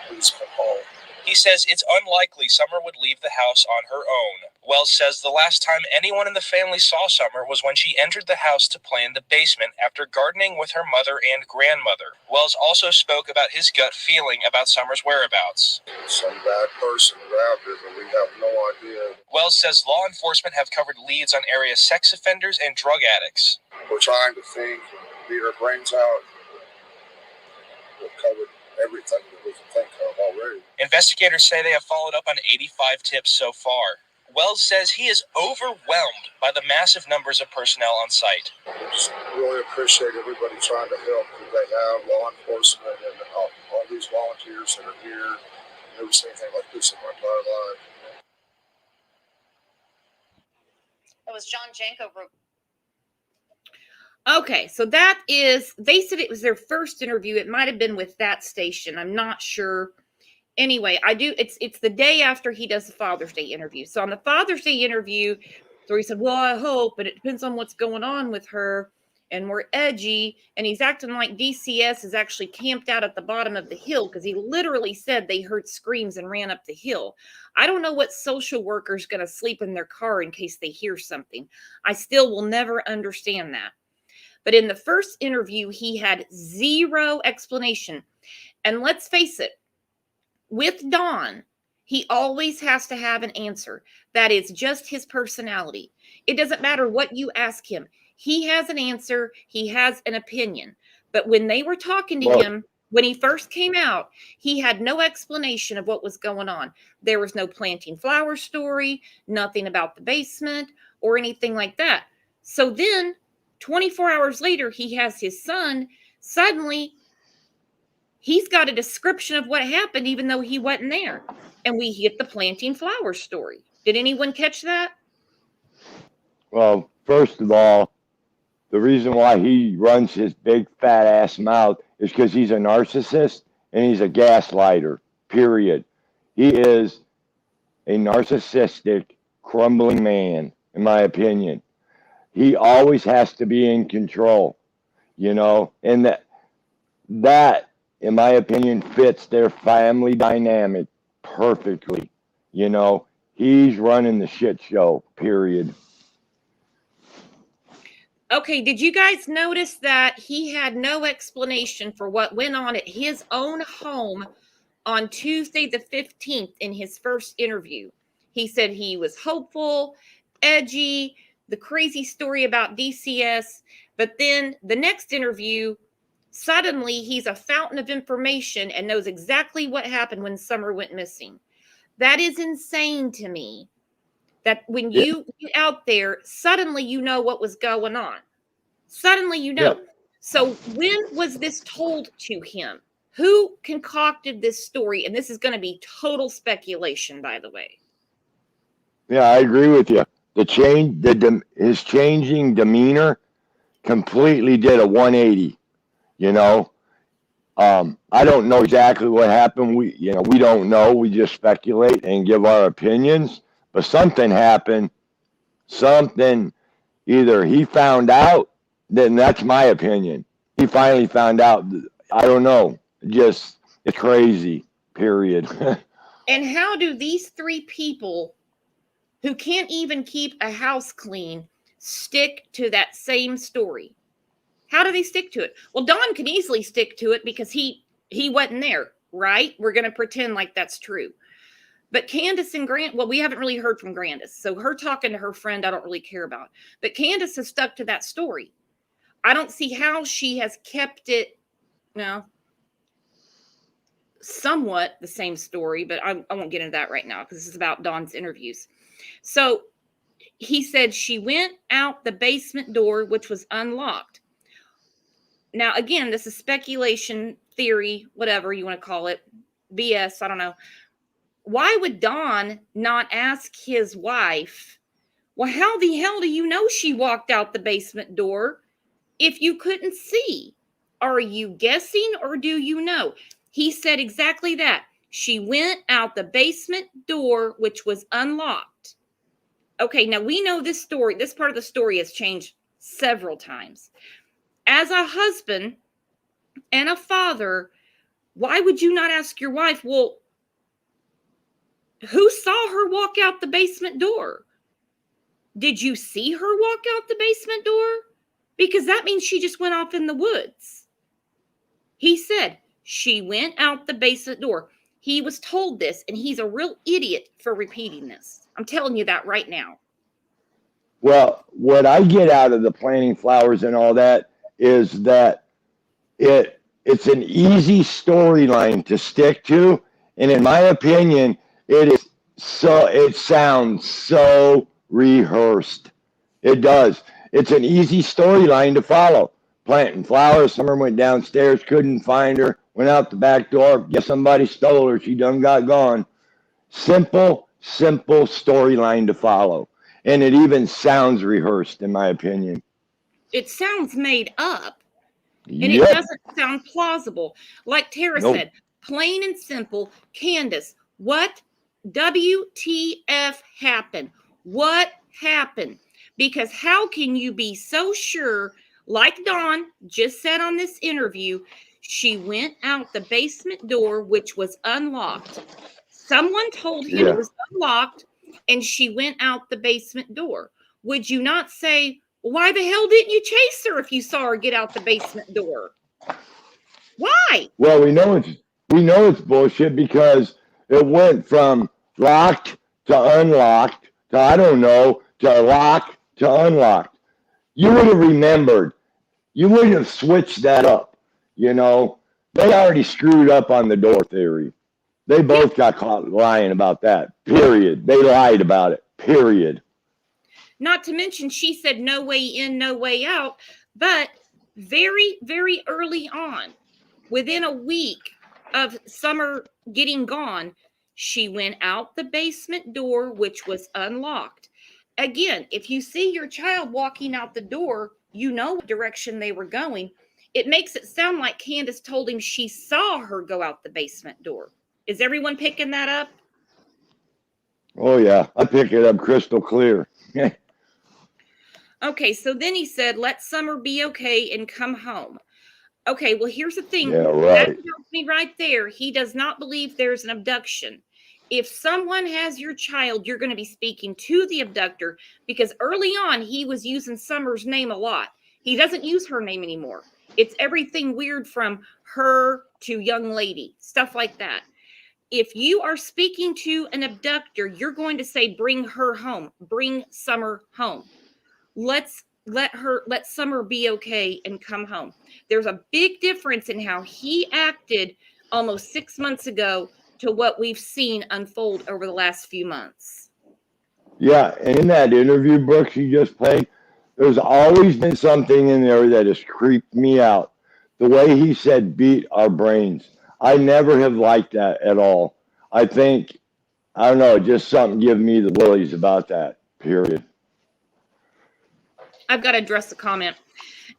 please come home. He says it's unlikely Summer would leave the house on her own. Wells says the last time anyone in the family saw Summer was when she entered the house to play in the basement after gardening with her mother and grandmother. Wells also spoke about his gut feeling about Summer's whereabouts. Some bad person grabbed her, but we have no idea. Wells says law enforcement have covered leads on area sex offenders and drug addicts. We're trying to think, beat our brains out. We've covered everything that we can think of already. Investigators say they have followed up on 85 tips so far. Wells says he is overwhelmed by the massive numbers of personnel on site. I just really appreciate everybody trying to help that they have, law enforcement and all these volunteers that are here. I've never seen anything like this in my entire life. That was John Janko. Okay, so that is, they said it was their first interview. It might have been with that station. I'm not sure. Anyway, it's the day after he does the Father's Day interview. So on the Father's Day interview, so he said, well, I hope, but it depends on what's going on with her. And we're edgy. And he's acting like DCS is actually camped out at the bottom of the hill, because he literally said they heard screams and ran up the hill. I don't know what social worker's going to sleep in their car in case they hear something. I still will never understand that. But in the first interview, he had zero explanation. And let's face it, with Don, he always has to have an answer. That is just his personality. It doesn't matter what you ask him. He has an answer. He has an opinion. But when they were talking to him, when he first came out, he had no explanation of what was going on. There was no planting flowers story, nothing about the basement or anything like that. So then 24 hours later, he has his son. Suddenly, he's got a description of what happened, even though he wasn't there. And we get the planting flowers story. Did anyone catch that? Well, first of all, the reason why he runs his big fat ass mouth is because he's a narcissist and he's a gaslighter, period. He is a narcissistic, crumbling man, in my opinion. He always has to be in control, you know, and that, in my opinion, fits their family dynamic perfectly. You know, he's running the shit show, period. Okay, did you guys notice that he had no explanation for what went on at his own home on Tuesday the 15th in his first interview? He said he was hopeful, edgy, the crazy story about DCS, but then the next interview Suddenly, he's a fountain of information and knows exactly what happened when Summer went missing. That is insane to me. That when Yeah. you get out there, suddenly you know what was going on. Suddenly you know. Yeah. So when was this told to him? Who concocted this story? And this is going to be total speculation, by the way. Yeah, I agree with you. His changing demeanor completely did a 180. You know, I don't know exactly what happened. We don't know. We just speculate and give our opinions. But something happened. Something, either he found out. Then that's my opinion. He finally found out. I don't know. Just it's crazy. Period. And how do these three people who can't even keep a house clean stick to that same story? How do they stick to it? Well, Don can easily stick to it because he wasn't there, right? We're going to pretend like that's true. But Candace and Grant, well, we haven't really heard from Grandis. So her talking to her friend, I don't really care about. But Candace has stuck to that story. I don't see how she has kept it, somewhat the same story, but I won't get into that right now because this is about Dawn's interviews. So he said she went out the basement door, which was unlocked. Now, again, this is speculation, theory, whatever you want to call it, BS, I don't know. Why would Don not ask his wife, well, how the hell do you know she walked out the basement door if you couldn't see? Are you guessing or do you know? He said exactly that. She went out the basement door, which was unlocked. Okay, now we know this story, this part of the story has changed several times. As a husband and a father, why would you not ask your wife, well, who saw her walk out the basement door? Did you see her walk out the basement door? Because that means she just went off in the woods. He said she went out the basement door. He was told this, and he's a real idiot for repeating this. I'm telling you that right now. Well, what I get out of the planting flowers and all that is that it's an easy storyline to stick to, and in my opinion, it sounds so rehearsed. It does. It's an easy storyline to follow. Planting flowers, Summer went downstairs, couldn't find her, went out the back door, guess somebody stole her, she done got gone. Simple storyline to follow. And it even sounds rehearsed, in my opinion. It sounds made up. And it doesn't sound plausible. Like Tara said, plain and simple. Candace, what WTF happened? What happened? Because how can you be so sure, like Dawn just said on this interview, she went out the basement door, which was unlocked. Someone told him it was unlocked, and she went out the basement door. Would you not say, why the hell didn't you chase her if you saw her get out the basement door? Why? Well, we know it's bullshit because it went from locked to unlocked to, I don't know, to locked to unlocked. You would have remembered. You wouldn't have switched that up. They already screwed up on the door theory. They both got caught lying about that. Period. They lied about it. Period. Not to mention, she said no way in, no way out. But very, very early on, within a week of Summer getting gone, she went out the basement door, which was unlocked. Again, if you see your child walking out the door, you know what direction they were going. It makes it sound like Candace told him she saw her go out the basement door. Is everyone picking that up? Oh, yeah. I pick it up crystal clear. Okay, so then he said, let Summer be okay and come home. Okay, well, here's the thing. Yeah, right. That tells me right there, he does not believe there's an abduction. If someone has your child, you're going to be speaking to the abductor, because early on, he was using Summer's name a lot. He doesn't use her name anymore. It's everything weird from her to young lady, stuff like that. If you are speaking to an abductor, you're going to say, bring her home, bring Summer home. Let's let Summer be okay and come home. There's a big difference in how he acted almost 6 months ago to what we've seen unfold over the last few months. Yeah, and in that interview, Brooks, you just played, there's always been something in there that has creeped me out. The way he said beat our brains. I never have liked that at all. I think, I don't know, just something give me the willies about that, period. I've got to address the comment.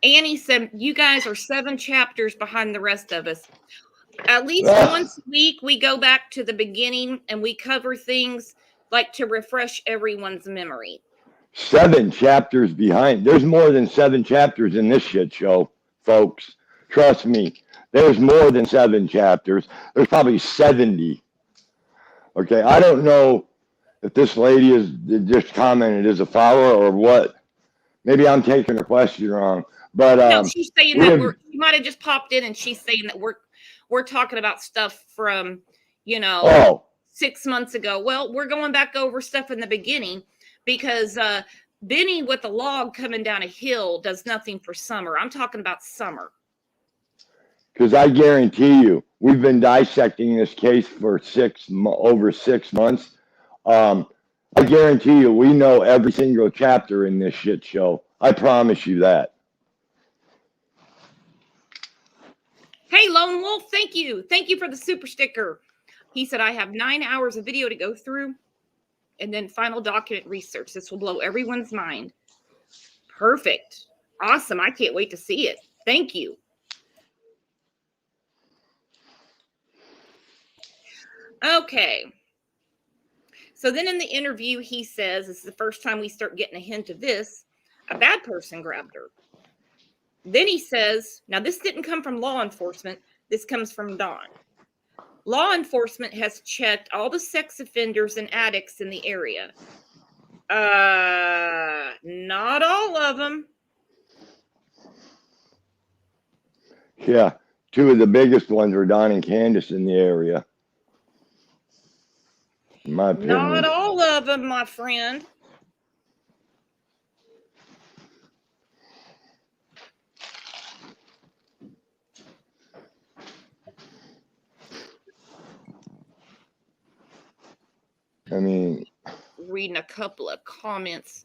Annie said, you guys are 7 chapters behind the rest of us. At least once a week, we go back to the beginning and we cover things like to refresh everyone's memory. 7 chapters behind. There's more than 7 chapters in this shit show, folks. Trust me. There's more than 7 chapters. There's probably 70. Okay, I don't know if this lady is just commented as a follower or what. Maybe I'm taking the question wrong. But no, she's saying that she might have just popped in and she's saying that we're talking about stuff from, 6 months ago. Well, we're going back over stuff in the beginning because Benny with the log coming down a hill does nothing for Summer. I'm talking about Summer. Because I guarantee you, we've been dissecting this case for over 6 months. I guarantee you, we know every single chapter in this shit show. I promise you that. Hey, Lone Wolf, thank you. Thank you for the super sticker. He said, I have 9 hours of video to go through and then final document research. This will blow everyone's mind. Perfect. Awesome. I can't wait to see it. Thank you. Okay. So then in the interview, he says, this is the first time we start getting a hint of this, a bad person grabbed her. Then he says, now this didn't come from law enforcement. This comes from Don. Law enforcement has checked all the sex offenders and addicts in the area. Not all of them. Yeah, 2 of the biggest ones are Don and Candace in the area. In my opinion. Not all of them, my friend. I mean, reading a couple of comments.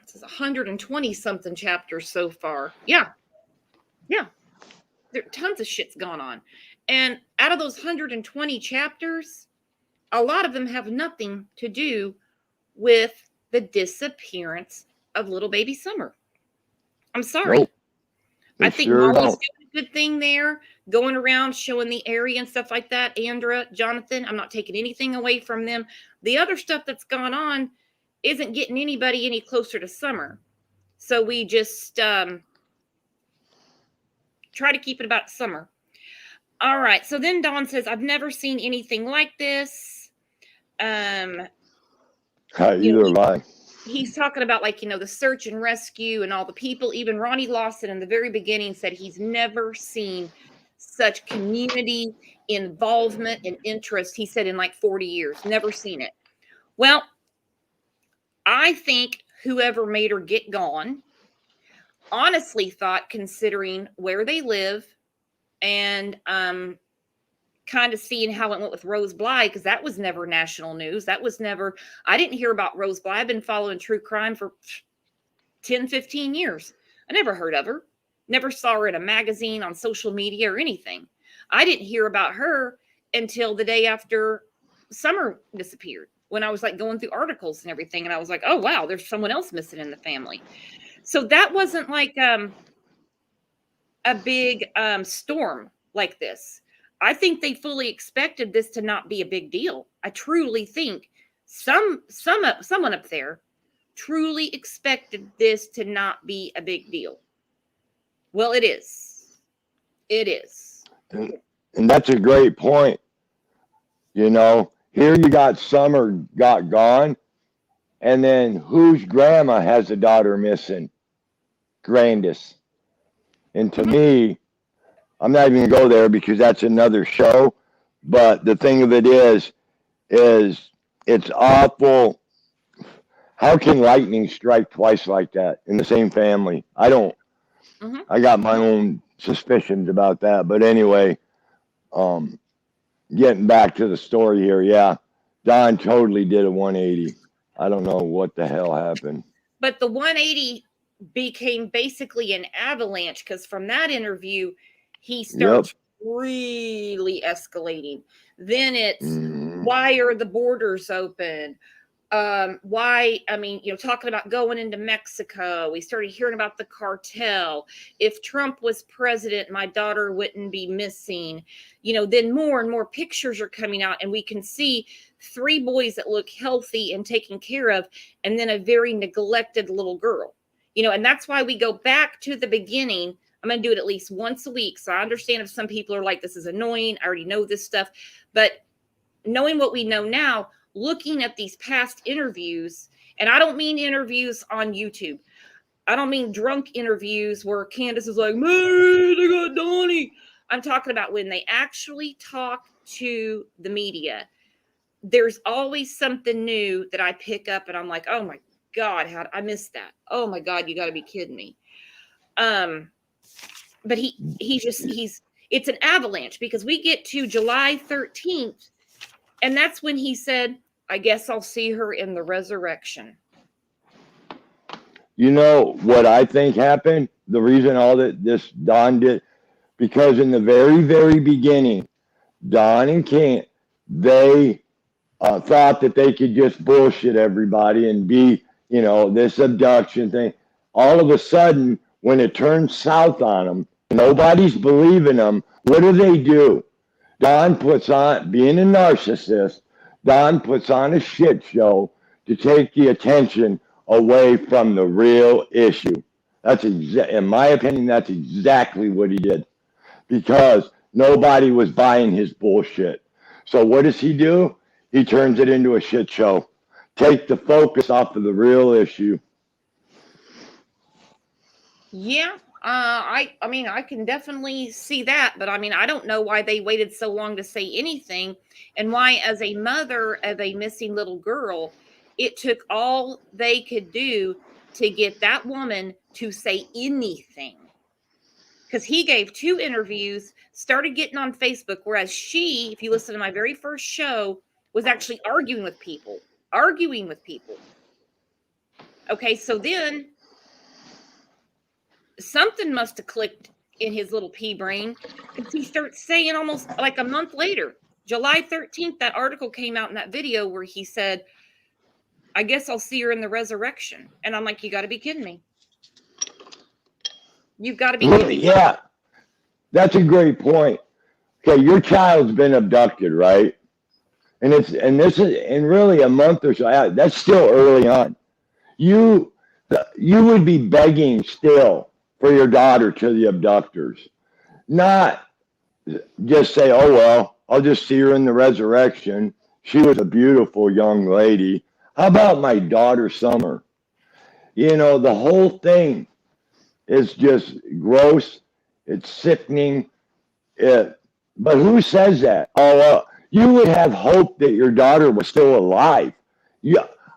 This is 120 something chapters so far. Yeah. There tons of shit's gone on. And out of those 120 chapters, a lot of them have nothing to do with the disappearance of little baby Summer. I'm sorry. Nope. I think sure Marla's doing a good thing there, going around showing the area and stuff like that. Andra, Jonathan, I'm not taking anything away from them. The other stuff that's gone on isn't getting anybody any closer to Summer. So we just try to keep it about Summer. All right. So then Dawn says, I've never seen anything like this. Either have I. He's talking about the search and rescue and all the people. Even Ronnie Lawson in the very beginning said he's never seen such community involvement and interest. He said in 40 years, never seen it. Well, I think whoever made her get gone honestly thought, considering where they live and kind of seeing how it went with Rose Bly, because that was never national news. That was never, I didn't hear about Rose Bly. I've been following true crime for 10, 15 years. I never heard of her. Never saw her in a magazine, on social media, or anything. I didn't hear about her until the day after Summer disappeared, when I was going through articles and everything. And I was like, oh, wow, there's someone else missing in the family. So that wasn't a big storm like this. I think they fully expected this to not be a big deal. I truly think someone up there truly expected this to not be a big deal. Well, it is. It is. And that's a great point. Here you got Summer got gone, and then whose grandma has a daughter missing? Grandis. And to me, I'm not even going to go there because that's another show. But the thing of it is it's awful How can lightning strike twice like that in the same family? I don't. Mhm. I got my own suspicions about that. But anyway, um, getting back to the story here, yeah, Don totally did a 180. I don't know what the hell happened. But the 180 became basically an avalanche because from that interview, he starts really escalating. Then it's Mhm. why are the borders open? Why, I mean, talking about going into Mexico. We started hearing about the cartel. If Trump was president, my daughter wouldn't be missing. Then more and more pictures are coming out, and we can see 3 boys that look healthy and taken care of, and then a very neglected little girl. And that's why we go back to the beginning. I'm going to do it at least once a week. So I understand if some people are like, this is annoying. I already know this stuff. But knowing what we know now, looking at these past interviews, and I don't mean interviews on YouTube. I don't mean drunk interviews where Candace is like, "Man, they got Donnie." I'm talking about when they actually talk to the media. There's always something new that I pick up, and I'm like, "Oh my God, how I missed that? Oh my God, you got to be kidding me." But he's it's an avalanche because we get to July 13th, and that's when he said, I guess I'll see her in the resurrection. You know what I think happened? The reason all that this Don did, because in the very, very beginning, Don and Kent, they thought that they could just bullshit everybody and be, this abduction thing. All of a sudden, when it turns south on them, nobody's believing them. What do? Don puts on, being a narcissist, Don puts on a shit show to take the attention away from the real issue. In my opinion, that's exactly what he did, because nobody was buying his bullshit. So what does he do? He turns it into a shit show. Take the focus off of the real issue. Yeah, I mean, I can definitely see that, but I mean, I don't know why they waited so long to say anything, and why, as a mother of a missing little girl, it took all they could do to get that woman to say anything. Because he gave 2 interviews, started getting on Facebook, whereas she, if you listen to my very first show, was actually arguing with people. Okay, so then something must have clicked in his little pea brain, because he starts saying almost like a month later, July 13th, that article came out in that video where he said, I guess I'll see her in the resurrection. And I'm like, you got to be kidding me. You've got to be kidding me. Yeah, that's a great point. Okay, your child's been abducted, right? And really a month or so, that's still early on. You would be begging still for your daughter to the abductors, not just say, oh, well, I'll just see her in the resurrection. She was a beautiful young lady. How about my daughter, Summer? The whole thing is just gross. It's sickening. But who says that? You would have hope that your daughter was still alive.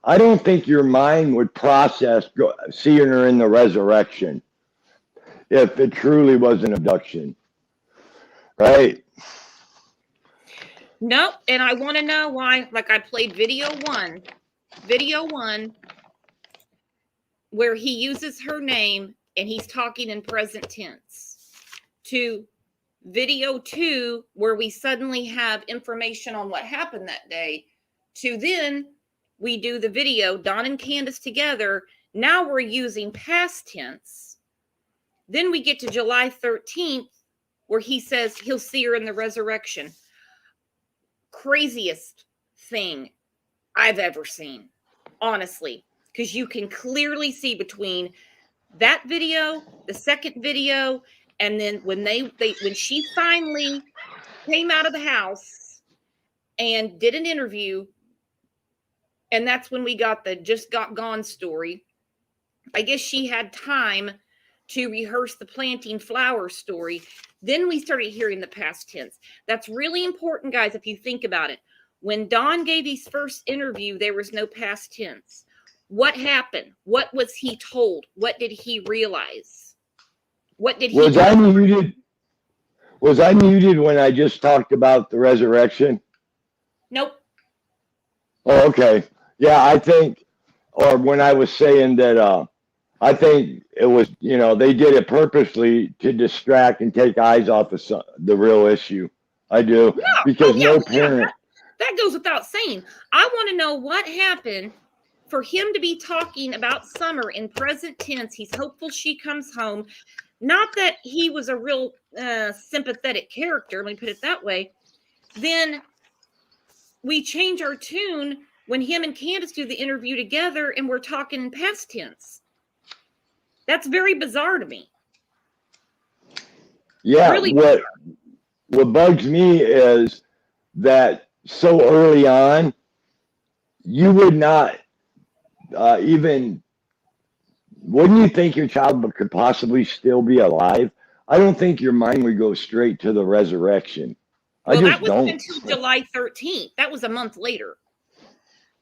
I don't think your mind would process seeing her in the resurrection if it truly was an abduction, right? Nope. And I want to know why. Like, I played video one, where he uses her name and he's talking in present tense, to video 2, where we suddenly have information on what happened that day, to then we do the video, Don and Candace together. Now we're using past tense. Then we get to July 13th, where he says he'll see her in the resurrection. Craziest thing I've ever seen, honestly, because you can clearly see between that video, the second video, and then when she finally came out of the house and did an interview, and that's when we got the just got gone story. I guess she had time to rehearse the planting flowers story. Then we started hearing the past tense. That's really important, guys, if you think about it. When Don gave his first interview, there was no past tense. What happened? What was he told? What did he realize? What did he Was I muted? Was I muted when I just talked about the resurrection? Nope. Oh, okay. Yeah, I think, or when I was saying that, I think it was, they did it purposely to distract and take eyes off of the real issue. I do. Yeah. Because no Yeah, parent. that goes without saying. I want to know what happened for him to be talking about Summer in present tense. He's hopeful she comes home. Not that he was a real sympathetic character, let me put it that way. Then we change our tune when him and Candace do the interview together and we're talking in past tense. That's very bizarre to me. Yeah, Really what bugs me is that so early on, you would not even, wouldn't you think your child could possibly still be alive? I don't think your mind would go straight to the resurrection. Well, I just that don't. wasn't until July 13th. That was a month later.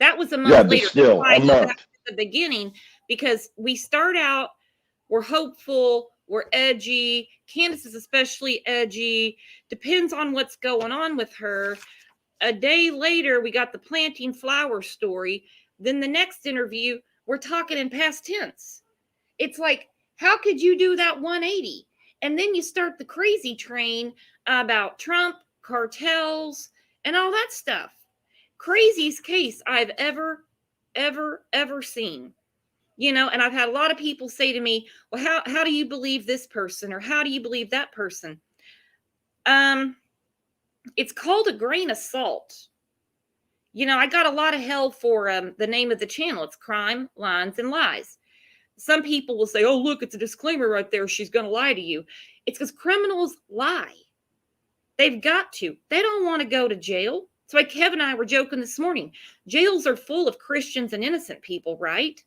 That was a month Yeah, but later. still, That's why a you have month. at the beginning, because we start out, we're hopeful, we're edgy. Candace is especially edgy. Depends on what's going on with her. A day later, we got the planting flower story. Then the next interview, we're talking in past tense. It's like, how could you do that 180? And then you start the crazy train about Trump, cartels, and all that stuff. Craziest case I've ever seen. And I've had a lot of people say to me, well, how do you believe this person? Or how do you believe that person? It's called a grain of salt. I got a lot of hell for the name of the channel. It's Crime, Lines, and Lies. Some people will say, oh, look, it's a disclaimer right there. She's going to lie to you. It's because criminals lie. They've got to. They don't want to go to jail. That's why Kevin and I were joking this morning. Jails are full of Christians and innocent people, right?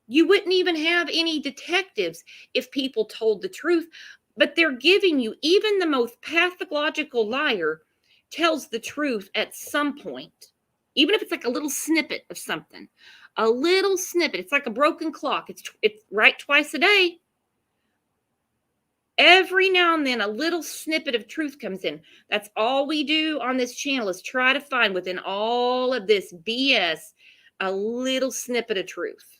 You wouldn't even have any detectives if people told the truth. But they're giving you, even the most pathological liar tells the truth at some point. Even if it's like a little snippet of something. A little snippet. It's like a broken clock. It's right twice a day. Every now and then, a little snippet of truth comes in. That's all we do on this channel is try to find within all of this BS a little snippet of truth.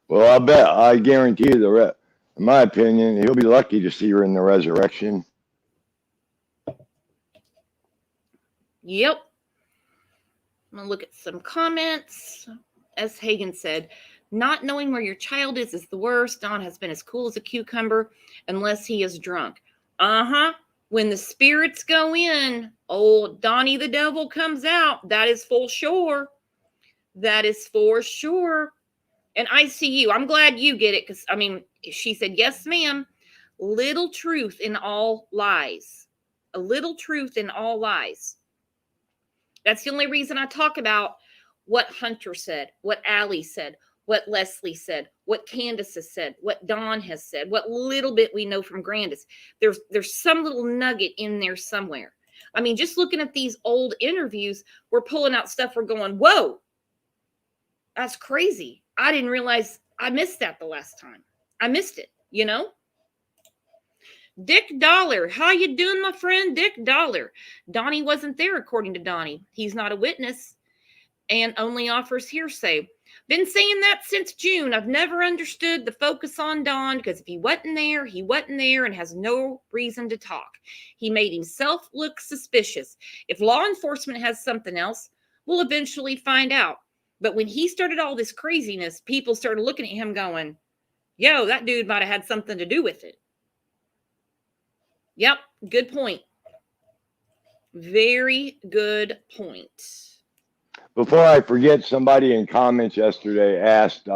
Well, I guarantee you, in my opinion, he'll be lucky to see her in the resurrection. Yep. I'm going to look at some comments. As Hagen said, not knowing where your child is the worst. Don has been as cool as a cucumber unless he is drunk. When the spirits go in, old Donnie the devil comes out. That is for sure. That is for sure. And I see you. I'm glad you get it because, she said, yes, ma'am. Little truth in all lies. A little truth in all lies. That's the only reason I talk about what Hunter said, what Allie said, what Leslie said, what Candace has said, what Dawn has said, what little bit we know from Grandis. There's some little nugget in there somewhere. Just looking at these old interviews, we're pulling out stuff. We're going, whoa, that's crazy. I didn't realize I missed that the last time. I missed it, Dick Dollar. How you doing, my friend? Dick Dollar. Donnie wasn't there, according to Donnie. He's not a witness and only offers hearsay. Been saying that since June. I've never understood the focus on Don because if he wasn't there, he wasn't there and has no reason to talk. He made himself look suspicious. If law enforcement has something else, we'll eventually find out. But when he started all this craziness, people started looking at him going, yo, that dude might have had something to do with it. Yep, good point. Very good point. Before I forget, somebody in comments yesterday asked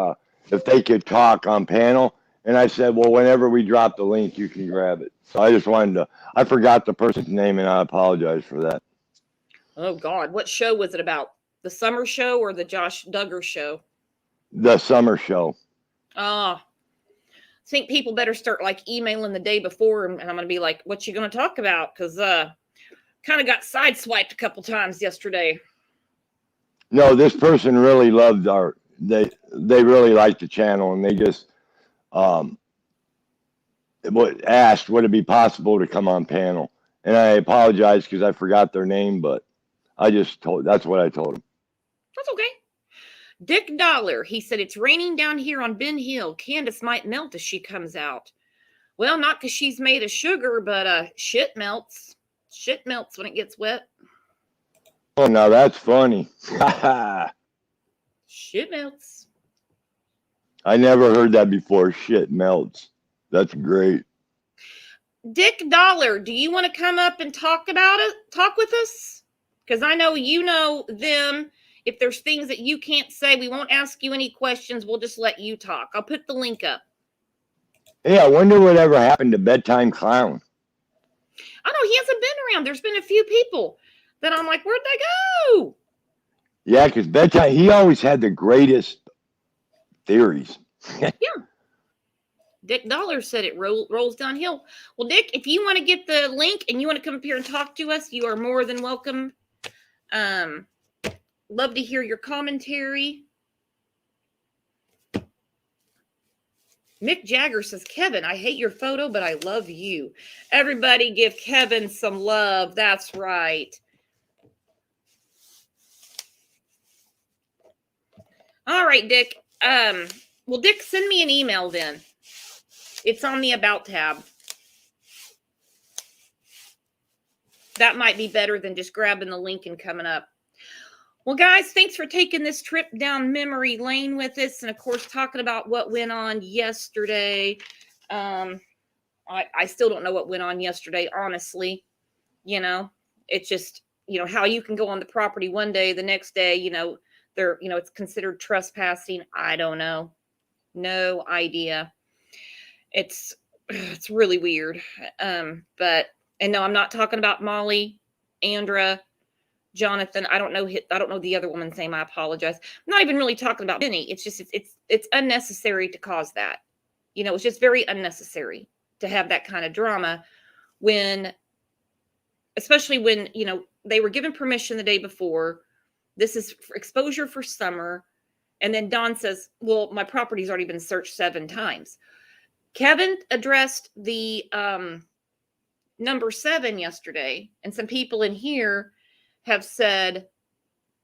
if they could talk on panel. And I said, well, whenever we drop the link, you can grab it. So I just I forgot the person's name and I apologize for that. Oh, God. What show was it about? The summer show or the Josh Duggar show? The summer show. I think people better start emailing the day before and I'm going to be like, what you going to talk about? Because kind of got sideswiped a couple times yesterday. No, this person really loved they really liked the channel, and they just um asked would it be possible to come on panel. And I apologize because I forgot their name, but that's what I told them. That's okay. Dick Dollar, he said, it's raining down here on Ben Hill. Candace might melt as she comes out. Well, not because she's made of sugar, but shit melts. Shit melts when it gets wet. Oh, now that's funny. Shit melts. I never heard that before. Shit melts. That's great. Dick Dollar, do you want to come up and talk about it? Talk with us? Because I know you know them. If there's things that you can't say, we won't ask you any questions. We'll just let you talk. I'll put the link up. Hey, I wonder whatever happened to Bedtime Clown. I know he hasn't been around. There's been a few people that I'm like, where'd they go? Yeah, because Bedtime, he always had the greatest theories. Yeah. Dick Dollar said it rolls downhill. Well, Dick, if you want to get the link and you want to come up here and talk to us, you are more than welcome. Love to hear your commentary. Mick Jagger says, Kevin, I hate your photo, but I love you. Everybody give Kevin some love. That's right. All right, Dick. Well, Dick, send me an email then. It's on the About tab. That might be better than just grabbing the link and coming up. Well, guys, thanks for taking this trip down memory lane with us. And, of course, talking about what went on yesterday. I still don't know what went on yesterday, honestly. You know, it's just, you know, how you can go on the property one day, the next day, it's considered trespassing. I don't know. No idea. It's really weird. And no, I'm not talking about Molly, Andra, Jonathan. I don't know the other woman's name. I apologize. I'm not even really talking about Benny. It's just, it's unnecessary to cause that. You know, it's just very unnecessary to have that kind of drama especially when, you know, they were given permission the day before. This is for exposure for summer. And then Don says, well, my property's already been searched 7 times. Kevin addressed the number 7 yesterday, and some people in here have said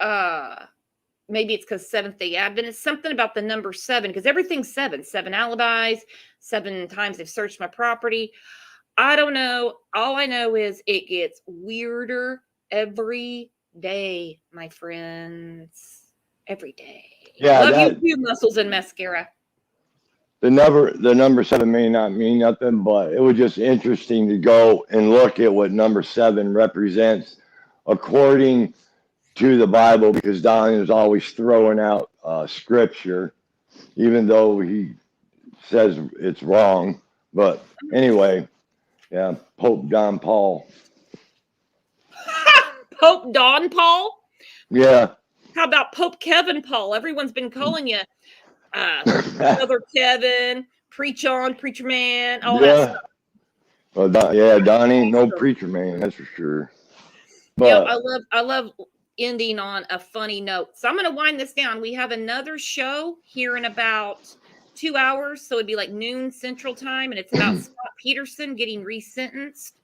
maybe it's because Seventh-day Adventist, something about the number 7, because everything's 7 alibis, 7 times they've searched my property. I don't know. All I know is it gets weirder every day, my friends. Every day. Yeah, love you too, Muscles and Mascara. The number 7 may not mean nothing, but it was just interesting to go and look at what number 7 represents according to the Bible, because Don is always throwing out scripture, even though he says it's wrong. But anyway, yeah, Pope Don Paul. Pope Don Paul? Yeah. How about Pope Kevin Paul? Everyone's been calling you Brother Kevin, Preach On, Preacher Man, all that stuff. Well, Don ain't no preacher man, that's for sure. But yeah, I love ending on a funny note. So I'm going to wind this down. We have another show here in about 2 hours, so it'd be like noon Central Time, and it's about Scott Peterson getting resentenced.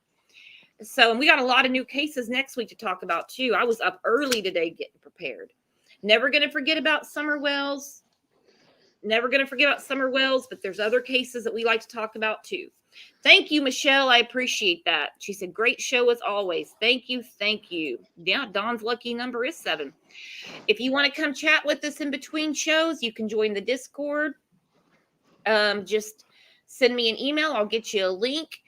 So, and we got a lot of new cases next week to talk about too. I was up early today getting prepared. Never going to forget about Summer Wells. Never going to forget about Summer Wells, but there's other cases that we like to talk about too. Thank you, Michelle. I appreciate that. She said, great show as always. Thank you. Thank you. Yeah, Don's lucky number is 7. If you want to come chat with us in between shows, you can join the Discord. Just send me an email. I'll get you a link.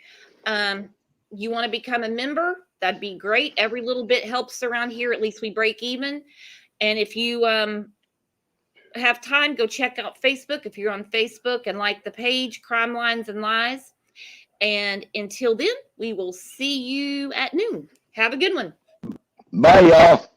You want to become a member? That'd be great. Every little bit helps around here. At least we break even. And if you have time, go check out Facebook if you're on Facebook and like the page, Crime Lines and Lies. And until then, we will see you at noon. Have a good one. Bye, y'all.